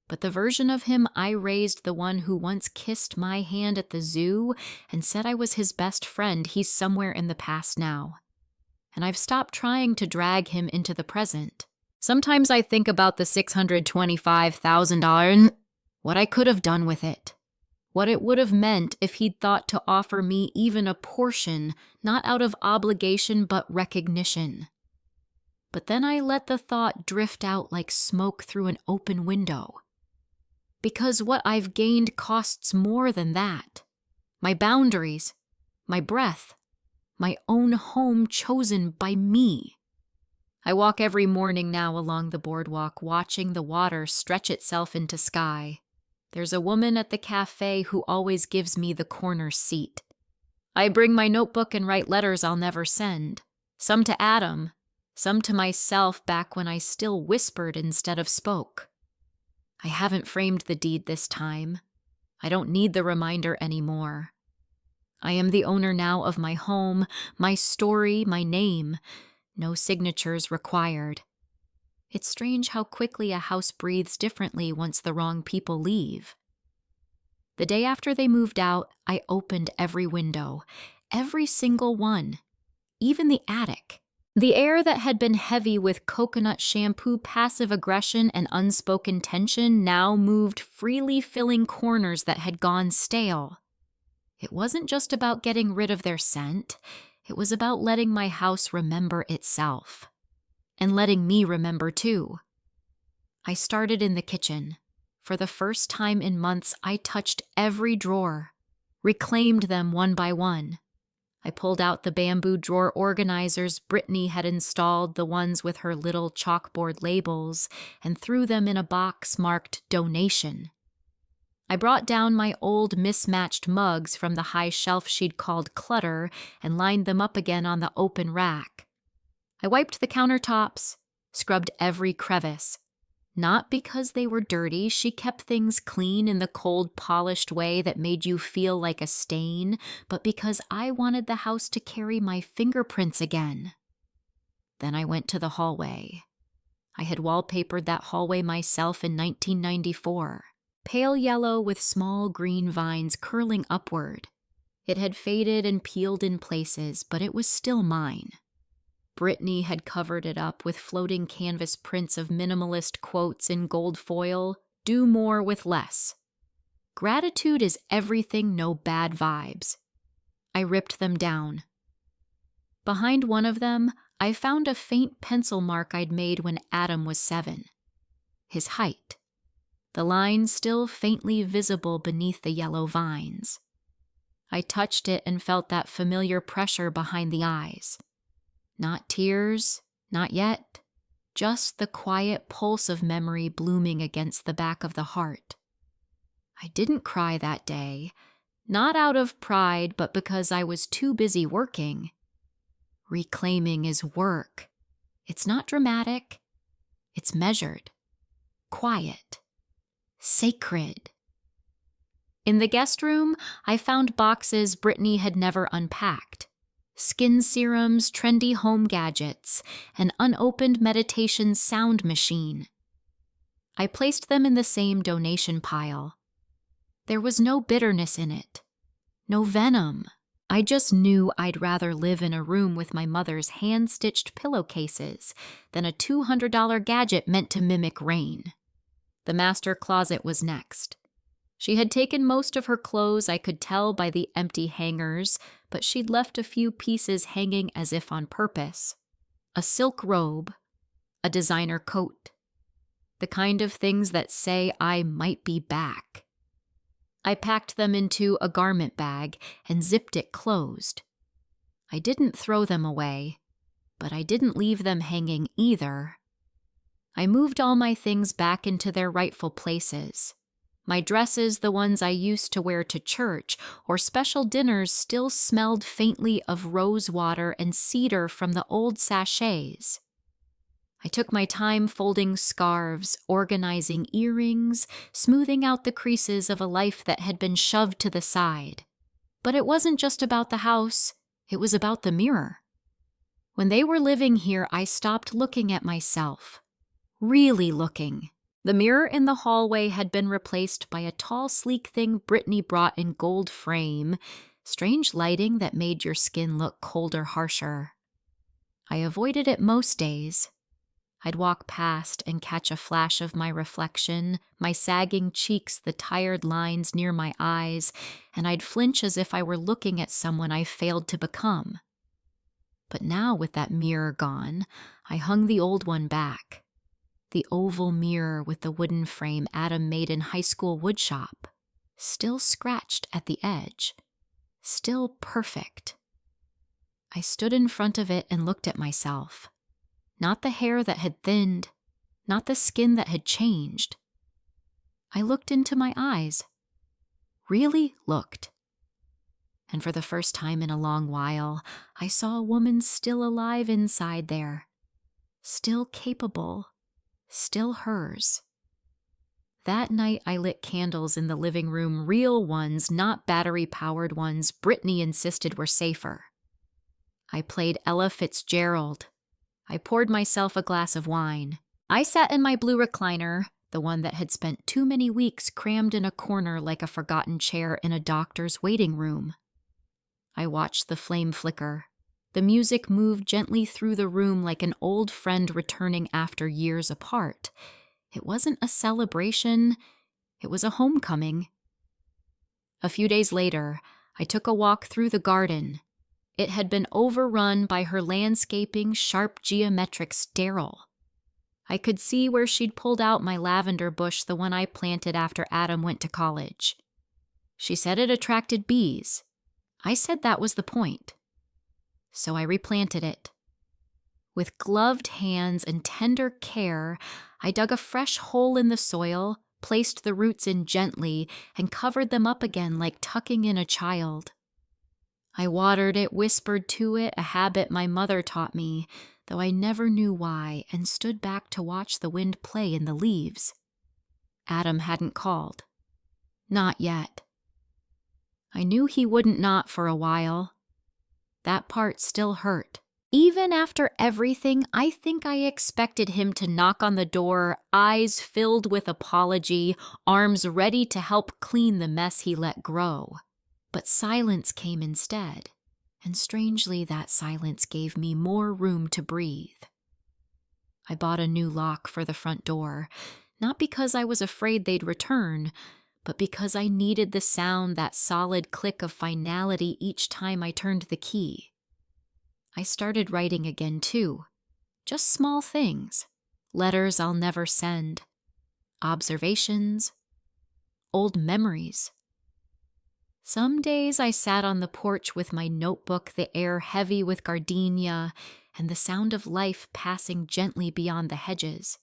But the version of him I raised, the one who once kissed my hand at the zoo and said I was his best friend, he's somewhere in the past now. And I've stopped trying to drag him into the present. Sometimes I think about the $625,000, what I could have done with it. What it would have meant if he'd thought to offer me even a portion, not out of obligation but recognition. But then I let the thought drift out like smoke through an open window. Because what I've gained costs more than that. My boundaries, my breath, my own home chosen by me. I walk every morning now along the boardwalk, watching the water stretch itself into sky. There's a woman at the cafe who always gives me the corner seat. I bring my notebook and write letters I'll never send. Some to Adam, some to myself back when I still whispered instead of spoke. I haven't framed the deed this time. I don't need the reminder anymore. I am the owner now of my home, my story, my name. No signatures required. It's strange how quickly a house breathes differently once the wrong people leave. The day after they moved out, I opened every window, every single one, even the attic. The air that had been heavy with coconut shampoo, passive aggression, and unspoken tension now moved freely, filling corners that had gone stale. It wasn't just about getting rid of their scent. It was about letting my house remember itself. And letting me remember too. I started in the kitchen. For the first time in months, I touched every drawer, reclaimed them one by one. I pulled out the bamboo drawer organizers Brittany had installed, the ones with her little chalkboard labels, and threw them in a box marked donation. I brought down my old mismatched mugs from the high shelf she'd called clutter and lined them up again on the open rack. I wiped the countertops, scrubbed every crevice. Not because they were dirty, she kept things clean in the cold, polished way that made you feel like a stain, but because I wanted the house to carry my fingerprints again. Then I went to the hallway. I had wallpapered that hallway myself in 1994, pale yellow with small green vines curling upward. It had faded and peeled in places, but it was still mine. Brittany had covered it up with floating canvas prints of minimalist quotes in gold foil, "Do more with less." Gratitude is everything, no bad vibes. I ripped them down. Behind one of them, I found a faint pencil mark I'd made when Adam was 7. His height. The line still faintly visible beneath the yellow vines. I touched it and felt that familiar pressure behind the eyes. Not tears, not yet, just the quiet pulse of memory blooming against the back of the heart. I didn't cry that day, not out of pride, but because I was too busy working. Reclaiming is work. It's not dramatic. It's measured, quiet, sacred. In the guest room, I found boxes Brittany had never unpacked. Skin serums, trendy home gadgets, an unopened meditation sound machine. I placed them in the same donation pile. There was no bitterness in it, no venom. I just knew I'd rather live in a room with my mother's hand-stitched pillowcases than a $200 gadget meant to mimic rain. The master closet was next. She had taken most of her clothes, I could tell by the empty hangers, but she'd left a few pieces hanging as if on purpose. A silk robe, a designer coat, the kind of things that say I might be back. I packed them into a garment bag and zipped it closed. I didn't throw them away, but I didn't leave them hanging either. I moved all my things back into their rightful places. My dresses, the ones I used to wear to church or special dinners, still smelled faintly of rose water and cedar from the old sachets. I took my time folding scarves, organizing earrings, smoothing out the creases of a life that had been shoved to the side. But it wasn't just about the house, it was about the mirror. When they were living here, I stopped looking at myself. Really looking. The mirror in the hallway had been replaced by a tall, sleek thing Brittany brought in gold frame, strange lighting that made your skin look colder, harsher. I avoided it most days. I'd walk past and catch a flash of my reflection, my sagging cheeks, the tired lines near my eyes, and I'd flinch as if I were looking at someone I failed to become. But now, with that mirror gone, I hung the old one back. The oval mirror with the wooden frame Adam made in high school woodshop, still scratched at the edge, still perfect. I stood in front of it and looked at myself. Not the hair that had thinned, not the skin that had changed. I looked into my eyes, really looked. And for the first time in a long while, I saw a woman still alive inside there, still capable, still hers. That night I lit candles in the living room, real ones, not battery-powered ones Brittany insisted were safer. I played Ella Fitzgerald. I poured myself a glass of wine. I sat in my blue recliner, the one that had spent too many weeks crammed in a corner like a forgotten chair in a doctor's waiting room. I watched the flame flicker. The music moved gently through the room like an old friend returning after years apart. It wasn't a celebration, it was a homecoming. A few days later, I took a walk through the garden. It had been overrun by her landscaping, sharp geometric sterile. I could see where she'd pulled out my lavender bush, the one I planted after Adam went to college. She said it attracted bees. I said that was the point. So I replanted it. With gloved hands and tender care, I dug a fresh hole in the soil, placed the roots in gently, and covered them up again like tucking in a child. I watered it, whispered to it, a habit my mother taught me, though I never knew why, and stood back to watch the wind play in the leaves. Adam hadn't called. Not yet. I knew he wouldn't not for a while. That part still hurt. Even after everything, I think I expected him to knock on the door, eyes filled with apology, arms ready to help clean the mess he let grow. But silence came instead, and strangely that silence gave me more room to breathe. I bought a new lock for the front door, not because I was afraid they'd return, but because I needed the sound, that solid click of finality each time I turned the key. I started writing again too, just small things, letters I'll never send, observations, old memories. Some days I sat on the porch with my notebook, the air heavy with gardenia and the sound of life passing gently beyond the hedges.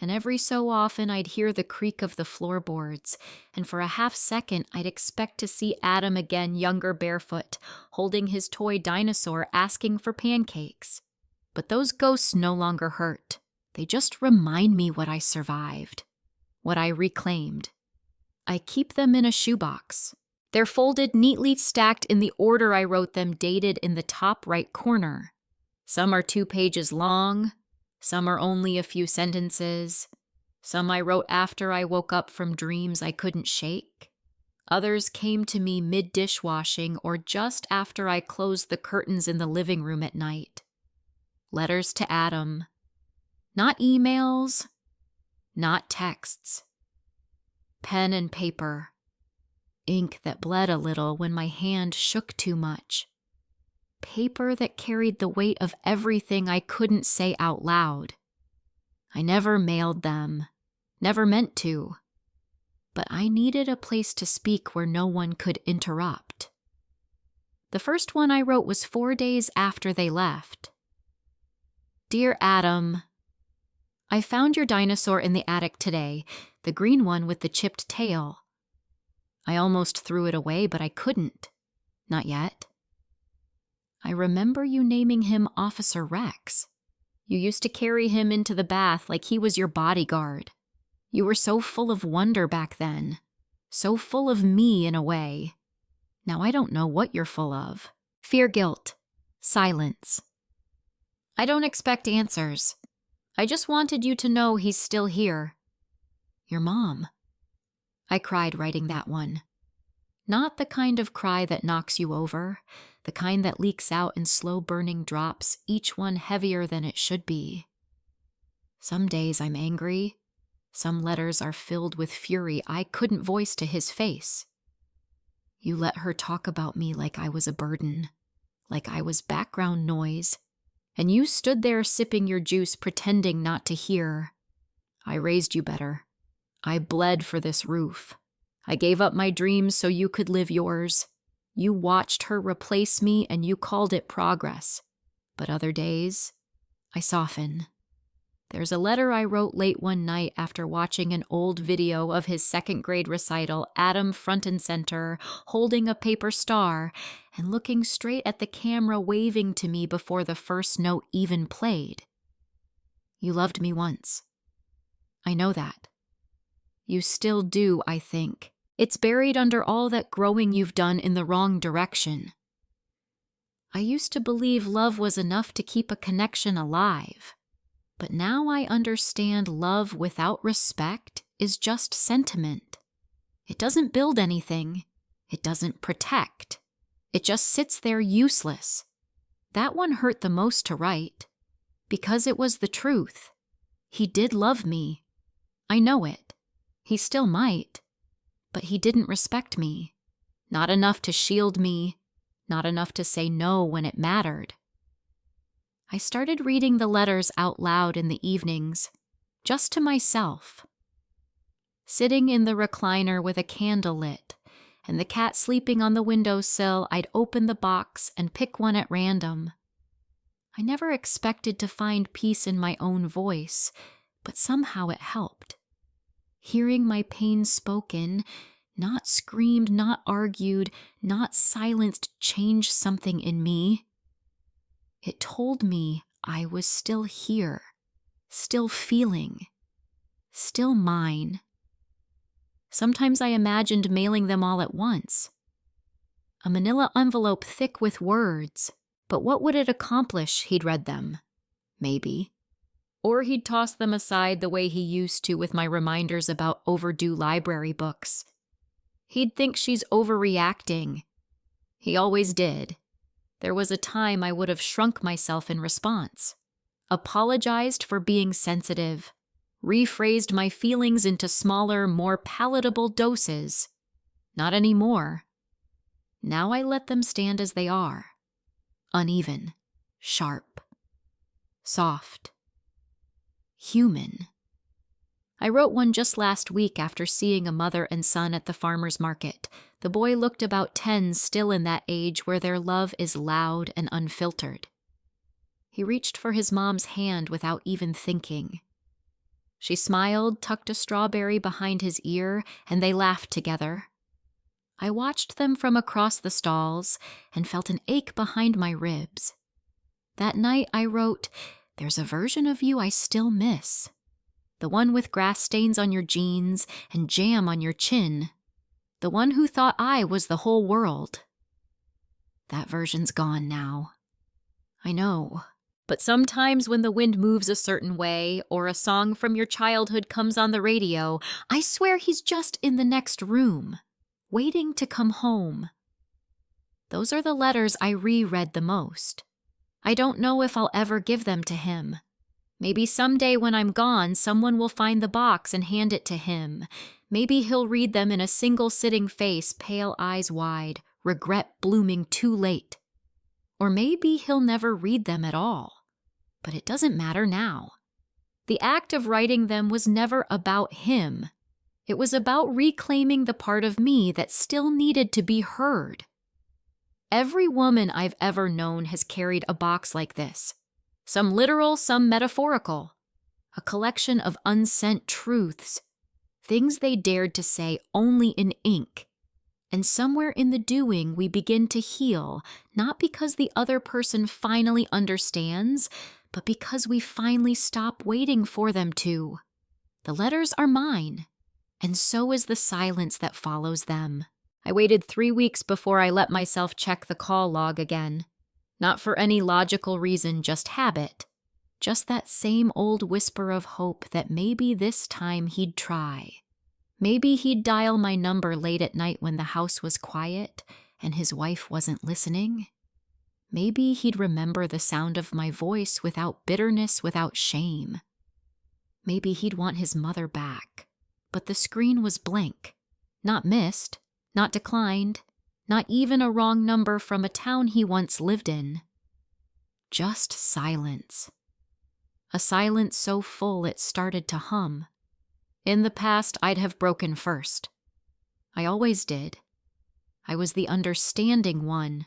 And every so often I'd hear the creak of the floorboards, and for a half second I'd expect to see Adam again, younger, barefoot, holding his toy dinosaur, asking for pancakes. But those ghosts no longer hurt. They just remind me what I survived, what I reclaimed. I keep them in a shoebox. They're folded, neatly stacked in the order I wrote them, dated in the top right corner. Some are 2 pages long. Some are only a few sentences. Some I wrote after I woke up from dreams I couldn't shake. Others came to me mid-dishwashing or just after I closed the curtains in the living room at night. Letters to Adam. Not emails, not texts. Pen and paper. Ink that bled a little when my hand shook too much. Paper that carried the weight of everything I couldn't say out loud. I never mailed them, never meant to. But I needed a place to speak where no one could interrupt. The first one I wrote was 4 days after they left. Dear Adam, I found your dinosaur in the attic today, the green one with the chipped tail. I almost threw it away, but I couldn't. Not yet. I remember you naming him Officer Rex. You used to carry him into the bath like he was your bodyguard. You were so full of wonder back then. So full of me in a way. Now I don't know what you're full of. Fear, guilt, silence. I don't expect answers. I just wanted you to know he's still here. Your mom. I cried writing that one. Not the kind of cry that knocks you over, the kind that leaks out in slow burning drops, each one heavier than it should be. Some days I'm angry. Some letters are filled with fury I couldn't voice to his face. You let her talk about me like I was a burden, like I was background noise, and you stood there sipping your juice, pretending not to hear. I raised you better. I bled for this roof. I gave up my dreams so you could live yours. You watched her replace me and you called it progress. But other days, I soften. There's a letter I wrote late one night after watching an old video of his 2nd grade recital, Adam front and center, holding a paper star, and looking straight at the camera, waving to me before the first note even played. You loved me once. I know that. You still do, I think. It's buried under all that growing you've done in the wrong direction. I used to believe love was enough to keep a connection alive. But now I understand love without respect is just sentiment. It doesn't build anything. It doesn't protect. It just sits there useless. That one hurt the most to write. Because it was the truth. He did love me. I know it. He still might. But he didn't respect me. Not enough to shield me, not enough to say no when it mattered. I started reading the letters out loud in the evenings, just to myself. Sitting in the recliner with a candle lit and the cat sleeping on the windowsill, I'd open the box and pick one at random. I never expected to find peace in my own voice, but somehow it helped. Hearing my pain spoken, not screamed, not argued, not silenced, changed something in me. It told me I was still here, still feeling, still mine. Sometimes I imagined mailing them all at once. A manila envelope thick with words, but what would it accomplish? He'd read them. Maybe. Or he'd toss them aside the way he used to with my reminders about overdue library books. He'd think she's overreacting. He always did. There was a time I would have shrunk myself in response, apologized for being sensitive, rephrased my feelings into smaller, more palatable doses. Not anymore. Now I let them stand as they are. Uneven, sharp, soft, human. I wrote one just last week after seeing a mother and son at the farmer's market. The boy looked about 10, still in that age where their love is loud and unfiltered. He reached for his mom's hand without even thinking. She smiled, tucked a strawberry behind his ear, and they laughed together. I watched them from across the stalls and felt an ache behind my ribs. That night I wrote, "There's a version of you I still miss. The one with grass stains on your jeans and jam on your chin. The one who thought I was the whole world." That version's gone now. I know. But sometimes when the wind moves a certain way or a song from your childhood comes on the radio, I swear he's just in the next room, waiting to come home. Those are the letters I reread the most. I don't know if I'll ever give them to him. Maybe someday when I'm gone, someone will find the box and hand it to him. Maybe he'll read them in a single sitting face, pale eyes wide, regret blooming too late. Or maybe he'll never read them at all. But it doesn't matter now. The act of writing them was never about him. It was about reclaiming the part of me that still needed to be heard. Every woman I've ever known has carried a box like this. Some literal, some metaphorical. A collection of unsent truths. Things they dared to say only in ink. And somewhere in the doing, we begin to heal, not because the other person finally understands, but because we finally stop waiting for them to. The letters are mine, and so is the silence that follows them. I waited 3 weeks before I let myself check the call log again. Not for any logical reason, just habit. Just that same old whisper of hope that maybe this time he'd try. Maybe he'd dial my number late at night when the house was quiet and his wife wasn't listening. Maybe he'd remember the sound of my voice without bitterness, without shame. Maybe he'd want his mother back. But the screen was blank. Not missed, not declined, not even a wrong number from a town he once lived in. Just silence. A silence so full it started to hum. In the past, I'd have broken first. I always did. I was the understanding one,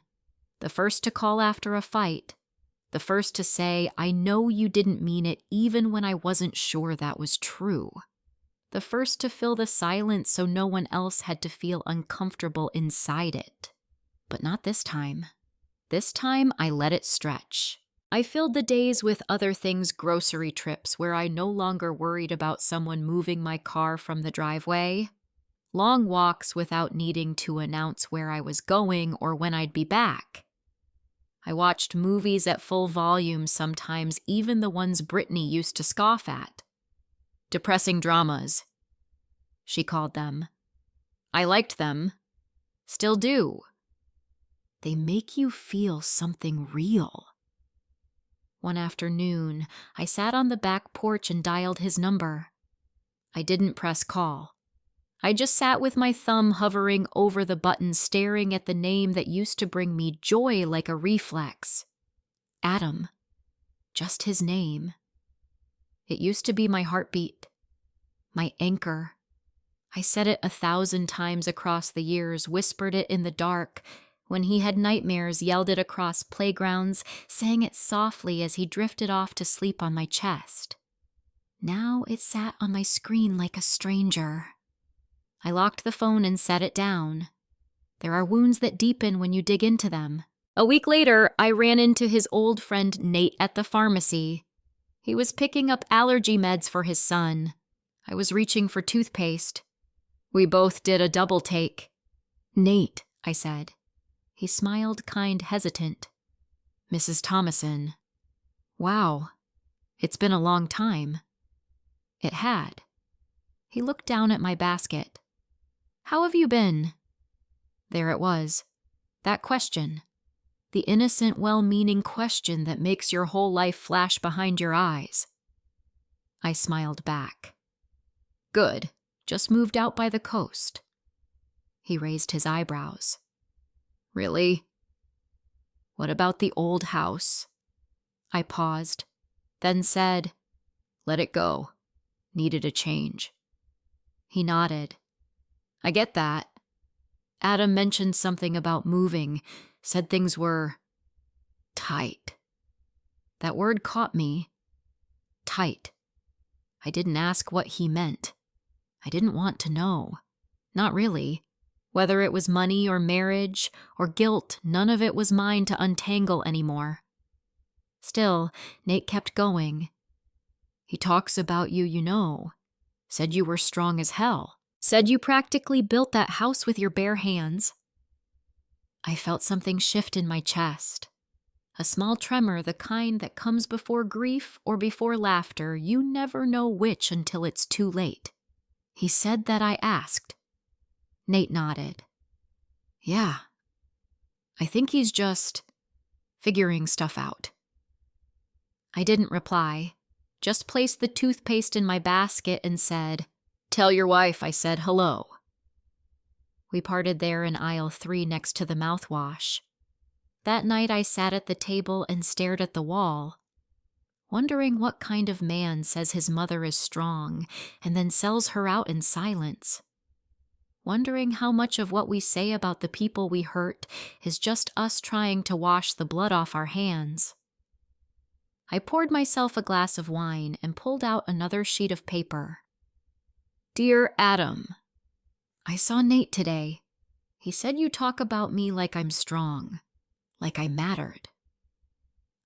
the first to call after a fight, the first to say, "I know you didn't mean it," even when I wasn't sure that was true. The first to fill the silence so no one else had to feel uncomfortable inside it. But not this time. This time, I let it stretch. I filled the days with other things, grocery trips where I no longer worried about someone moving my car from the driveway. Long walks without needing to announce where I was going or when I'd be back. I watched movies at full volume, sometimes even the ones Brittany used to scoff at. Depressing dramas, she called them. I liked them. Still do. They make you feel something real. One afternoon, I sat on the back porch and dialed his number. I didn't press call. I just sat with my thumb hovering over the button, staring at the name that used to bring me joy like a reflex. Adam. Just his name. It used to be my heartbeat, my anchor. I said it 1,000 times across the years, whispered it in the dark. When he had nightmares, yelled it across playgrounds, sang it softly as he drifted off to sleep on my chest. Now it sat on my screen like a stranger. I locked the phone and set it down. There are wounds that deepen when you dig into them. A week later, I ran into his old friend Nate at the pharmacy. He was picking up allergy meds for his son. I was reaching for toothpaste. We both did a double take. "Nate," I said. He smiled, kind, hesitant. "Mrs. Thomason." "Wow, it's been a long time." It had. He looked down at my basket. "How have you been?" There it was. That question. The innocent, well-meaning question that makes your whole life flash behind your eyes. I smiled back. "Good. Just moved out by the coast." He raised his eyebrows. "Really? What about the old house?" I paused, then said, "Let it go. Needed a change." He nodded. "I get that. Adam mentioned something about moving, said things were tight." That word caught me. Tight. I didn't ask what he meant. I didn't want to know. Not really. Whether it was money or marriage or guilt, none of it was mine to untangle anymore. Still, Nate kept going. "He talks about you, you know. Said you were strong as hell. Said you practically built that house with your bare hands." I felt something shift in my chest. A small tremor, the kind that comes before grief or before laughter. You never know which until it's too late. "He said that," I asked. Nate nodded. "Yeah. I think he's just figuring stuff out." I didn't reply, just placed the toothpaste in my basket and said, "Tell your wife I said hello." We parted there in aisle 3 next to the mouthwash. That night I sat at the table and stared at the wall, wondering what kind of man says his mother is strong and then sells her out in silence. Wondering how much of what we say about the people we hurt is just us trying to wash the blood off our hands. I poured myself a glass of wine and pulled out another sheet of paper. "Dear Adam, I saw Nate today. He said you talk about me like I'm strong, like I mattered.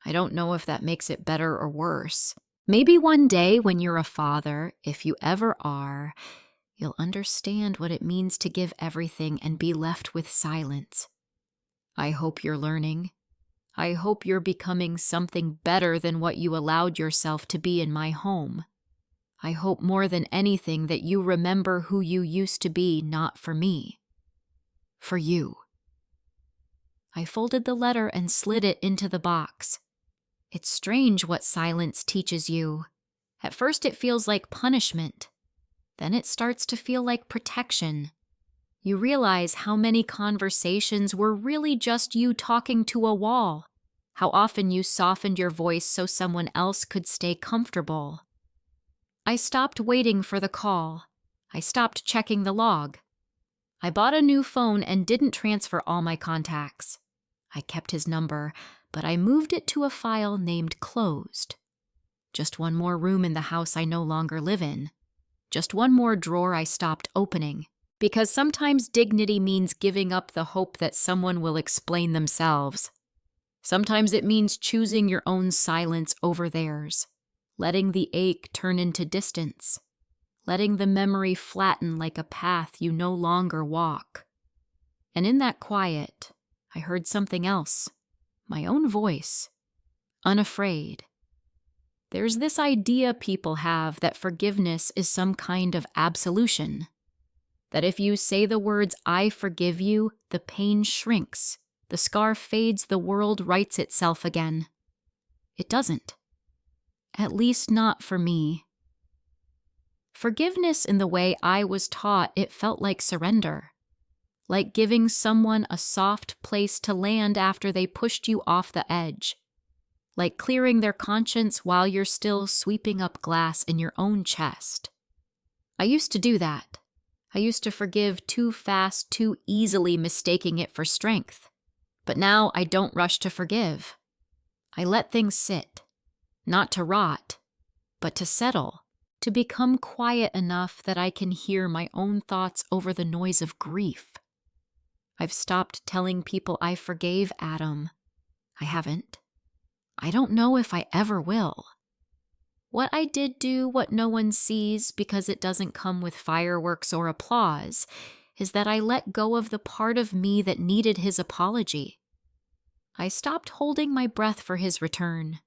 I don't know if that makes it better or worse. Maybe one day when you're a father, if you ever are, you'll understand what it means to give everything and be left with silence. I hope you're learning. I hope you're becoming something better than what you allowed yourself to be in my home. I hope more than anything that you remember who you used to be, not for me. For you." I folded the letter and slid it into the box. It's strange what silence teaches you. At first it feels like punishment. Then it starts to feel like protection. You realize how many conversations were really just you talking to a wall. How often you softened your voice so someone else could stay comfortable. I stopped waiting for the call. I stopped checking the log. I bought a new phone and didn't transfer all my contacts. I kept his number, but I moved it to a file named Closed. Just one more room in the house I no longer live in. Just one more drawer I stopped opening. Because sometimes dignity means giving up the hope that someone will explain themselves. Sometimes it means choosing your own silence over theirs. Letting the ache turn into distance. Letting the memory flatten like a path you no longer walk. And in that quiet, I heard something else. My own voice. Unafraid. There's this idea people have that forgiveness is some kind of absolution. That if you say the words, "I forgive you," the pain shrinks, the scar fades, the world rights itself again. It doesn't. At least not for me. Forgiveness in the way I was taught, it felt like surrender. Like giving someone a soft place to land after they pushed you off the edge. Like clearing their conscience while you're still sweeping up glass in your own chest. I used to do that. I used to forgive too fast, too easily, mistaking it for strength. But now I don't rush to forgive. I let things sit, not to rot, but to settle, to become quiet enough that I can hear my own thoughts over the noise of grief. I've stopped telling people I forgave Adam. I haven't. I don't know if I ever will. What I did do, what no one sees because it doesn't come with fireworks or applause, is that I let go of the part of me that needed his apology. I stopped holding my breath for his return.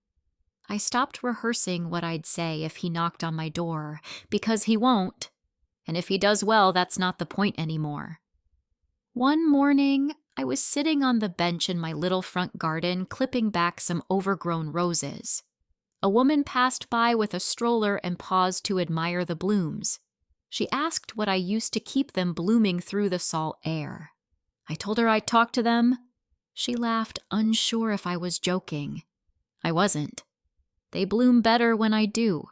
I stopped rehearsing what I'd say if he knocked on my door, because he won't. And if he does well, that's not the point anymore. One morning, I was sitting on the bench in my little front garden, clipping back some overgrown roses. A woman passed by with a stroller and paused to admire the blooms. She asked what I used to keep them blooming through the salt air. I told her I'd talk to them. She laughed, unsure if I was joking. I wasn't. They bloom better when I do.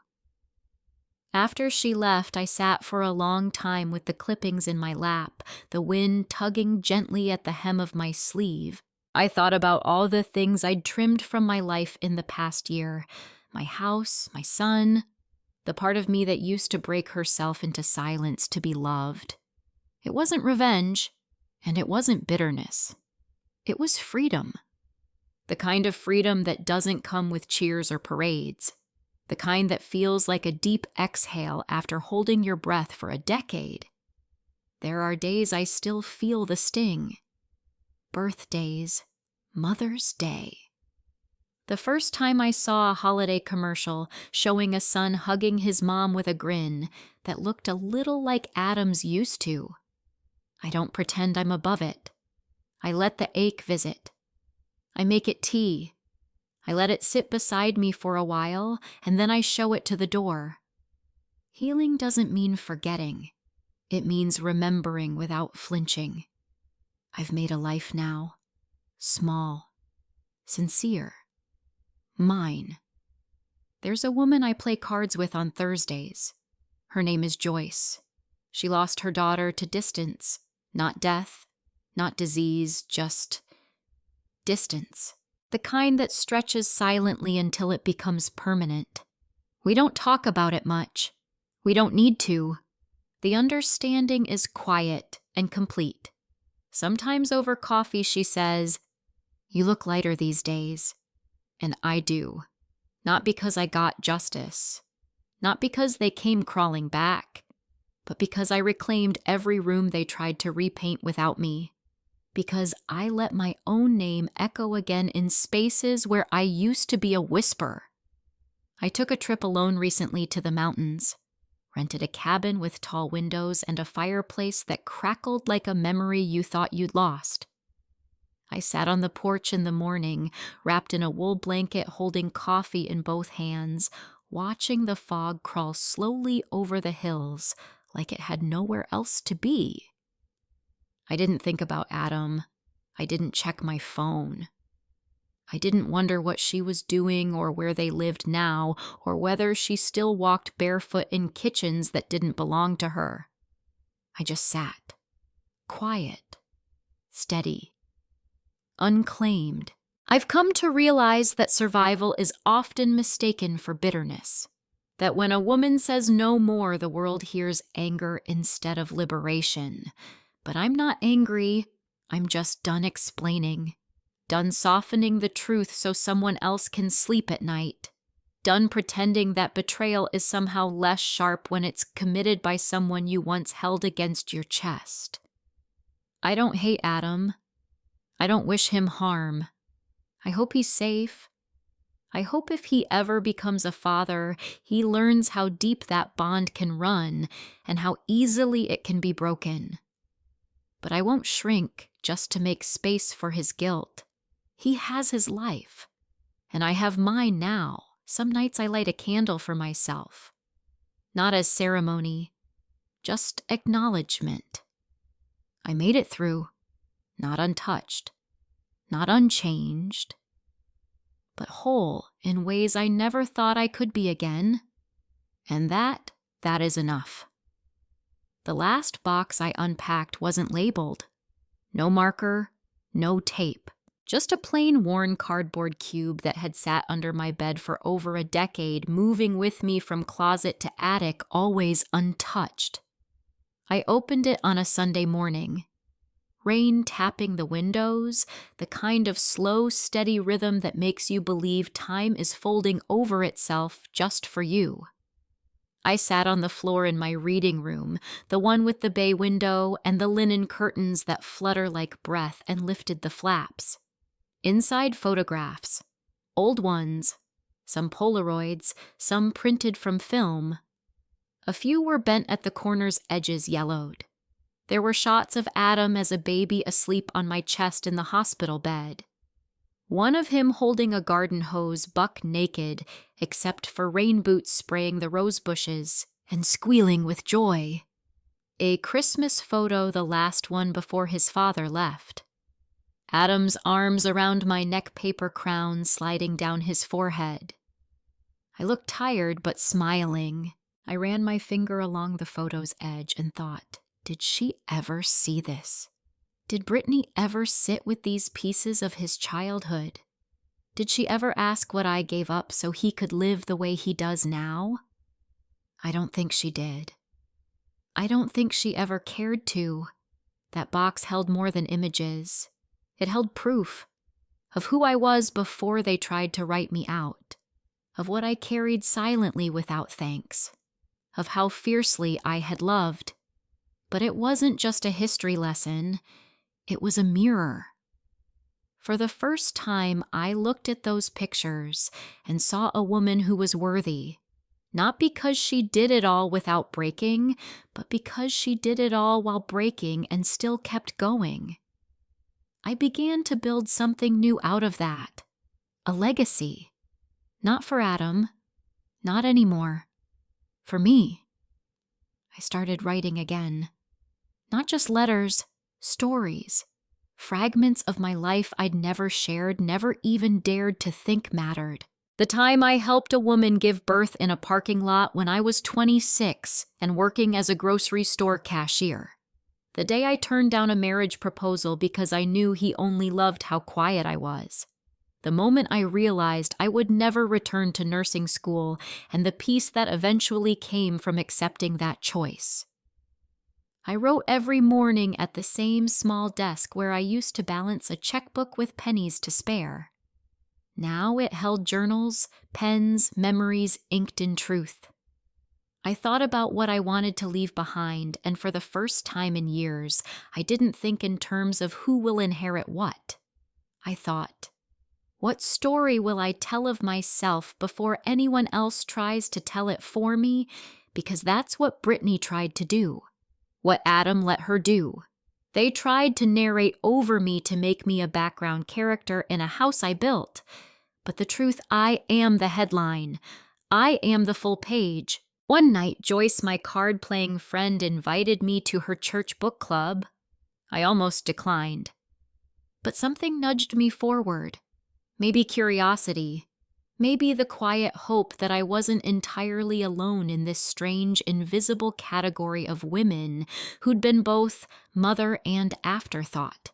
After she left, I sat for a long time with the clippings in my lap, the wind tugging gently at the hem of my sleeve. I thought about all the things I'd trimmed from my life in the past year. My house, my son, the part of me that used to break herself into silence to be loved. It wasn't revenge, and it wasn't bitterness. It was freedom. The kind of freedom that doesn't come with cheers or parades. The kind that feels like a deep exhale after holding your breath for a decade. There are days I still feel the sting. Birthdays, Mother's Day. The first time I saw a holiday commercial showing a son hugging his mom with a grin that looked a little like Adam's used to. I don't pretend I'm above it. I let the ache visit. I make it tea. I let it sit beside me for a while, and then I show it to the door. Healing doesn't mean forgetting. It means remembering without flinching. I've made a life now. Small. Sincere. Mine. There's a woman I play cards with on Thursdays. Her name is Joyce. She lost her daughter to distance. Not death, not disease, just distance. The kind that stretches silently until it becomes permanent. We don't talk about it much. We don't need to. The understanding is quiet and complete. Sometimes over coffee she says, "You look lighter these days." And I do. Not because I got justice. Not because they came crawling back. But because I reclaimed every room they tried to repaint without me. Because I let my own name echo again in spaces where I used to be a whisper. I took a trip alone recently to the mountains. Rented a cabin with tall windows and a fireplace that crackled like a memory you thought you'd lost. I sat on the porch in the morning, wrapped in a wool blanket holding coffee in both hands, watching the fog crawl slowly over the hills like it had nowhere else to be. I didn't think about Adam. I didn't check my phone. I didn't wonder what she was doing or where they lived now, or whether she still walked barefoot in kitchens that didn't belong to her. I just sat. Quiet. Steady. Unclaimed. I've come to realize that survival is often mistaken for bitterness. That when a woman says no more, the world hears anger instead of liberation. But I'm not angry. I'm just done explaining. Done softening the truth so someone else can sleep at night. Done pretending that betrayal is somehow less sharp when it's committed by someone you once held against your chest. I don't hate Adam. I don't wish him harm. I hope he's safe. I hope if he ever becomes a father, he learns how deep that bond can run and how easily it can be broken. But I won't shrink just to make space for his guilt. He has his life, and I have mine now. Some nights I light a candle for myself. not as ceremony, just acknowledgement. I made it through, not untouched, not unchanged, but whole in ways I never thought I could be again. And that is enough. The last box I unpacked wasn't labeled. No marker, no tape. Just a plain worn cardboard cube that had sat under my bed for over a decade, moving with me from closet to attic, always untouched. I opened it on a Sunday morning. Rain tapping the windows, the kind of slow, steady rhythm that makes you believe time is folding over itself just for you. I sat on the floor in my reading room, the one with the bay window and the linen curtains that flutter like breath, and lifted the flaps. Inside, photographs. Old ones. Some Polaroids, some printed from film. A few were bent at the corners' edges, yellowed. There were shots of Adam as a baby asleep on my chest in the hospital bed. One of him holding a garden hose, buck naked, except for rain boots spraying the rose bushes, and squealing with joy. A Christmas photo, the last one before his father left. Adam's arms around my neck paper crown sliding down his forehead. I looked tired but smiling. I ran my finger along the photo's edge and thought, did she ever see this? Did Brittany ever sit with these pieces of his childhood? Did she ever ask what I gave up so he could live the way he does now? I don't think she did. I don't think she ever cared to. That box held more than images. It held proof of who I was before they tried to write me out, of what I carried silently without thanks, of how fiercely I had loved. But it wasn't just a history lesson. It was a mirror. For the first time, I looked at those pictures and saw a woman who was worthy, not because she did it all without breaking, but because she did it all while breaking and still kept going. I began to build something new out of that, a legacy. Not for Adam, not anymore. For me. I started writing again. Not just letters, stories, fragments of my life I'd never shared, never even dared to think mattered. The time I helped a woman give birth in a parking lot when I was 26 and working as a grocery store cashier. The day I turned down a marriage proposal because I knew he only loved how quiet I was. The moment I realized I would never return to nursing school, and the peace that eventually came from accepting that choice. I wrote every morning at the same small desk where I used to balance a checkbook with pennies to spare. Now it held journals, pens, memories inked in truth. I thought about what I wanted to leave behind, and for the first time in years, I didn't think in terms of who will inherit what. I thought, what story will I tell of myself before anyone else tries to tell it for me? Because that's what Brittany tried to do. What Adam let her do. They tried to narrate over me to make me a background character in a house I built. But the truth, I am the headline. I am the full page. One night, Joyce, my card-playing friend, invited me to her church book club. I almost declined. But something nudged me forward. Maybe curiosity. Maybe the quiet hope that I wasn't entirely alone in this strange, invisible category of women who'd been both mother and afterthought.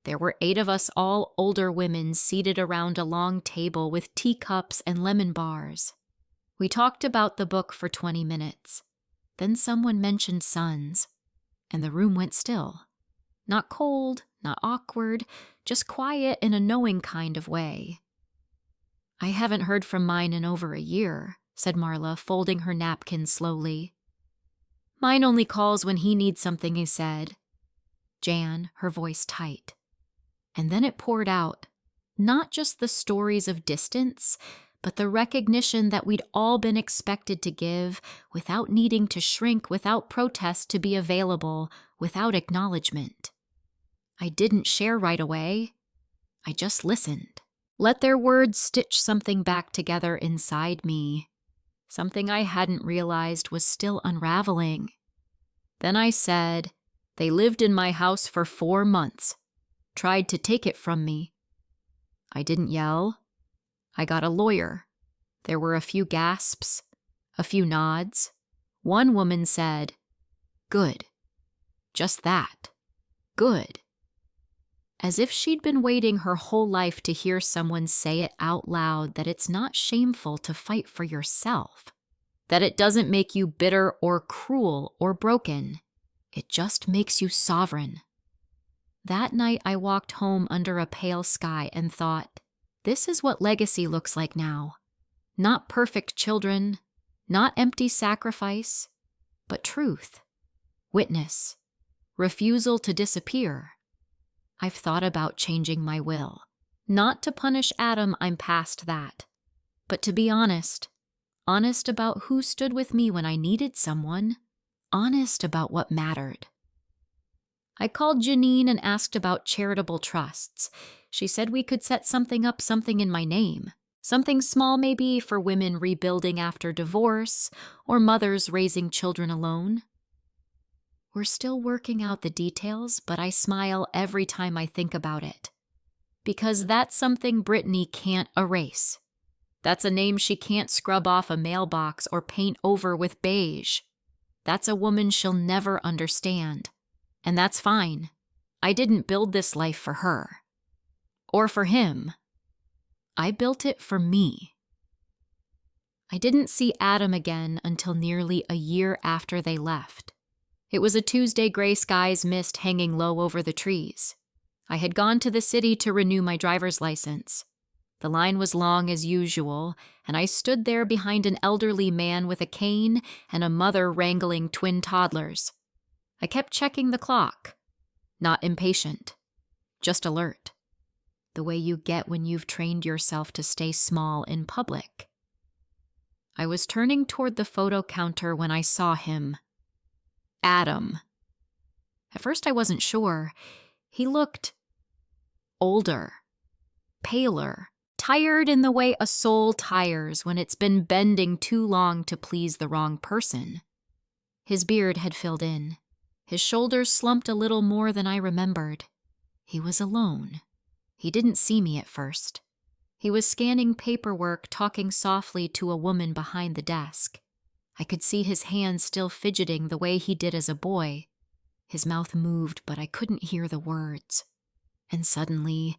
There were 8 of us, all older women, seated around a long table with teacups and lemon bars. We talked about the book for 20 minutes. Then someone mentioned sons, and the room went still. Not cold, not awkward, just quiet in a knowing kind of way. I haven't heard from mine in over a year, said Marla, folding her napkin slowly. Mine only calls when he needs something, he said. Jan, her voice tight. And then it poured out, not just the stories of distance, but the recognition that we'd all been expected to give without needing to shrink, without protest to be available, without acknowledgement. I didn't share right away. I just listened. Let their words stitch something back together inside me. Something I hadn't realized was still unraveling. Then I said, "They lived in my house for 4 months. Tried to take it from me." I didn't yell. I got a lawyer. There were a few gasps, a few nods. One woman said, "Good." Just that. Good. As if she'd been waiting her whole life to hear someone say it out loud, that it's not shameful to fight for yourself, that it doesn't make you bitter or cruel or broken. It just makes you sovereign. That night I walked home under a pale sky and thought, this is what legacy looks like now. Not perfect children, not empty sacrifice, but truth, witness, refusal to disappear. I've thought about changing my will. Not to punish Adam, I'm past that. But to be honest about who stood with me when I needed someone, honest about what mattered. I called Janine and asked about charitable trusts. She said we could set something in my name. Something small maybe for women rebuilding after divorce or mothers raising children alone. We're still working out the details, but I smile every time I think about it. Because that's something Brittany can't erase. That's a name she can't scrub off a mailbox or paint over with beige. That's a woman she'll never understand. And that's fine. I didn't build this life for her. Or for him. I built it for me. I didn't see Adam again until nearly a year after they left. It was a Tuesday, gray skies mist hanging low over the trees. I had gone to the city to renew my driver's license. The line was long as usual, and I stood there behind an elderly man with a cane and a mother wrangling twin toddlers. I kept checking the clock. Not impatient, just alert. The way you get when you've trained yourself to stay small in public. I was turning toward the photo counter when I saw him. Adam. At first I wasn't sure. He looked older, paler, tired in the way a soul tires when it's been bending too long to please the wrong person. His beard had filled in. His shoulders slumped a little more than I remembered. He was alone. He didn't see me at first. He was scanning paperwork, talking softly to a woman behind the desk. I could see his hands still fidgeting the way he did as a boy. His mouth moved, but I couldn't hear the words. And suddenly,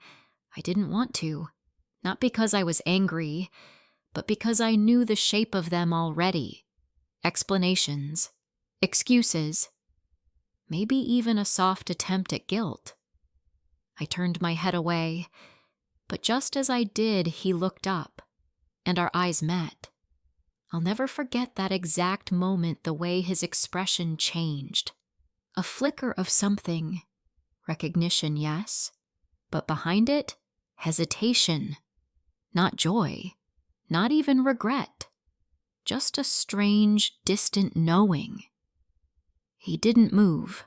I didn't want to. Not because I was angry, but because I knew the shape of them already. Explanations, excuses, maybe even a soft attempt at guilt. I turned my head away, but just as I did, he looked up, and our eyes met. I'll never forget that exact moment, the way his expression changed. A flicker of something. Recognition, yes, but behind it, hesitation. Not joy, not even regret. Just a strange, distant knowing. He didn't move.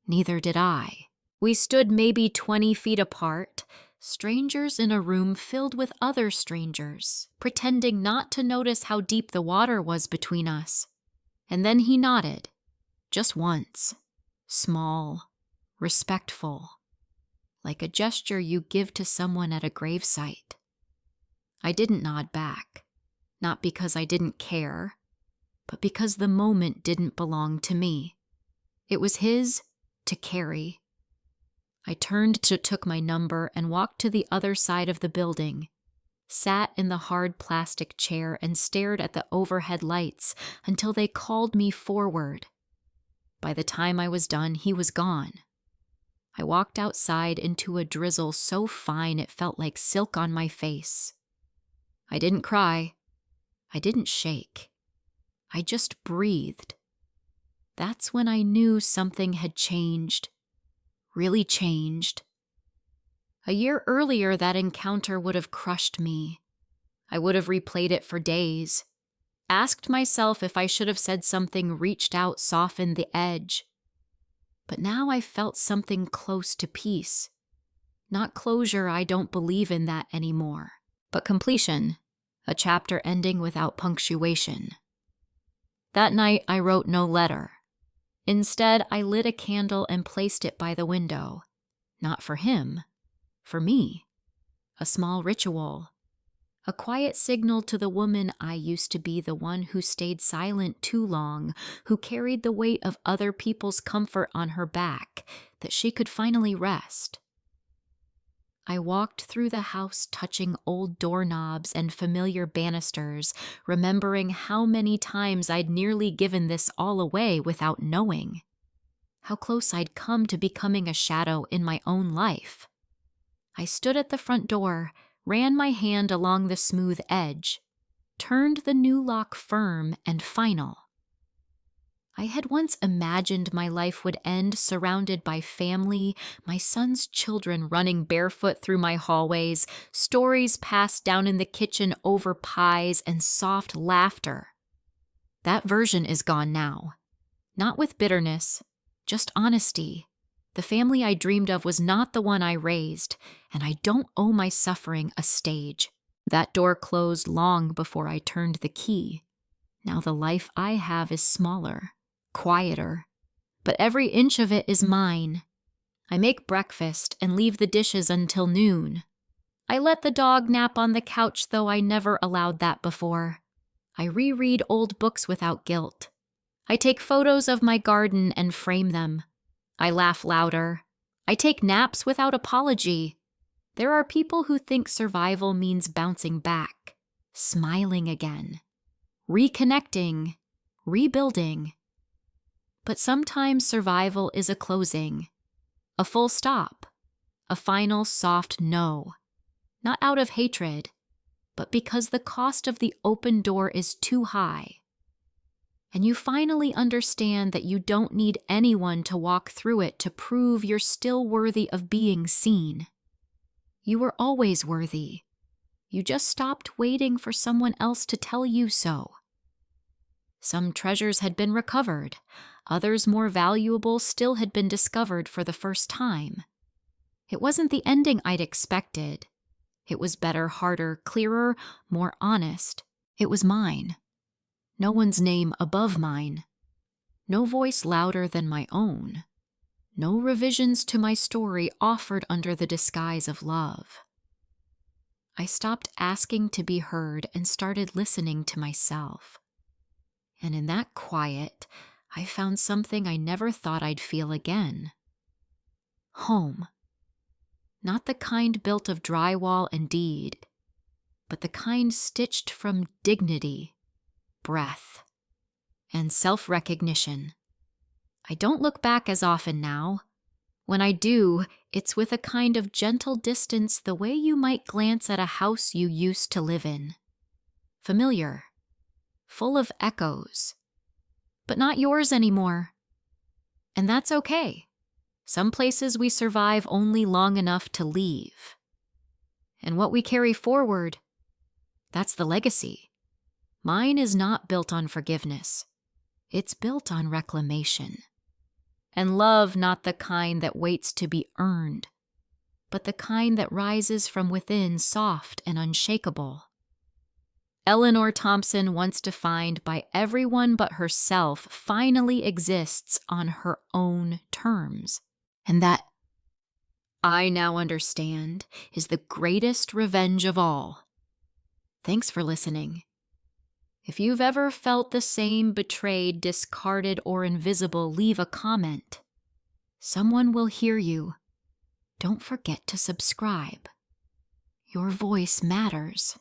Neither did I. We stood maybe 20 feet apart, strangers in a room filled with other strangers, pretending not to notice how deep the water was between us. And then he nodded, just once, small, respectful, like a gesture you give to someone at a gravesite. I didn't nod back, not because I didn't care, but because the moment didn't belong to me. It was his to carry. I turned to took my number and walked to the other side of the building, sat in the hard plastic chair and stared at the overhead lights until they called me forward. By the time I was done, he was gone. I walked outside into a drizzle so fine it felt like silk on my face. I didn't cry. I didn't shake. I just breathed. That's when I knew something had changed. Really changed. A year earlier, that encounter would have crushed me. I would have replayed it for days. Asked myself if I should have said something, reached out, softened the edge. But now I felt something close to peace. Not closure, I don't believe in that anymore, but completion. a chapter ending without punctuation. That night, I wrote no letter. Instead, I lit a candle and placed it by the window. Not for him, for me. A small ritual. A quiet signal to the woman I used to be, the one who stayed silent too long, who carried the weight of other people's comfort on her back, that she could finally rest. I walked through the house touching old doorknobs and familiar banisters, remembering how many times I'd nearly given this all away without knowing. How close I'd come to becoming a shadow in my own life. I stood at the front door, ran my hand along the smooth edge, turned the new lock firm and final. I had once imagined my life would end surrounded by family, my son's children running barefoot through my hallways, stories passed down in the kitchen over pies, and soft laughter. That version is gone now. Not with bitterness, just honesty. The family I dreamed of was not the one I raised, and I don't owe my suffering a stage. That door closed long before I turned the key. Now the life I have is smaller, quieter, but every inch of it is mine. I make breakfast and leave the dishes until noon. I let the dog nap on the couch, though I never allowed that before. I reread old books without guilt. I take photos of my garden and frame them. I laugh louder. I take naps without apology. There are people who think survival means bouncing back, smiling again, reconnecting, rebuilding. But sometimes survival is a closing, a full stop, a final soft no. Not out of hatred, but because the cost of the open door is too high. And you finally understand that you don't need anyone to walk through it to prove you're still worthy of being seen. You were always worthy. You just stopped waiting for someone else to tell you so. Some treasures had been recovered. Others more valuable still had been discovered for the first time. It wasn't the ending I'd expected. It was better, harder, clearer, more honest. It was mine. No one's name above mine. No voice louder than my own. No revisions to my story offered under the disguise of love. I stopped asking to be heard and started listening to myself. And in that quiet, I found something I never thought I'd feel again. Home. Not the kind built of drywall and deed, but the kind stitched from dignity, breath, and self-recognition. I don't look back as often now. When I do, it's with a kind of gentle distance, the way you might glance at a house you used to live in. Familiar, full of echoes, but not yours anymore. And that's okay. Some places we survive only long enough to leave. And what we carry forward, that's the legacy. Mine is not built on forgiveness. It's built on reclamation. And love, not the kind that waits to be earned, but the kind that rises from within, soft and unshakable. Eleanor Thompson, once defined by everyone but herself, finally exists on her own terms. And that, I now understand, is the greatest revenge of all. Thanks for listening. If you've ever felt the same, betrayed, discarded, or invisible, leave a comment. Someone will hear you. Don't forget to subscribe. Your voice matters.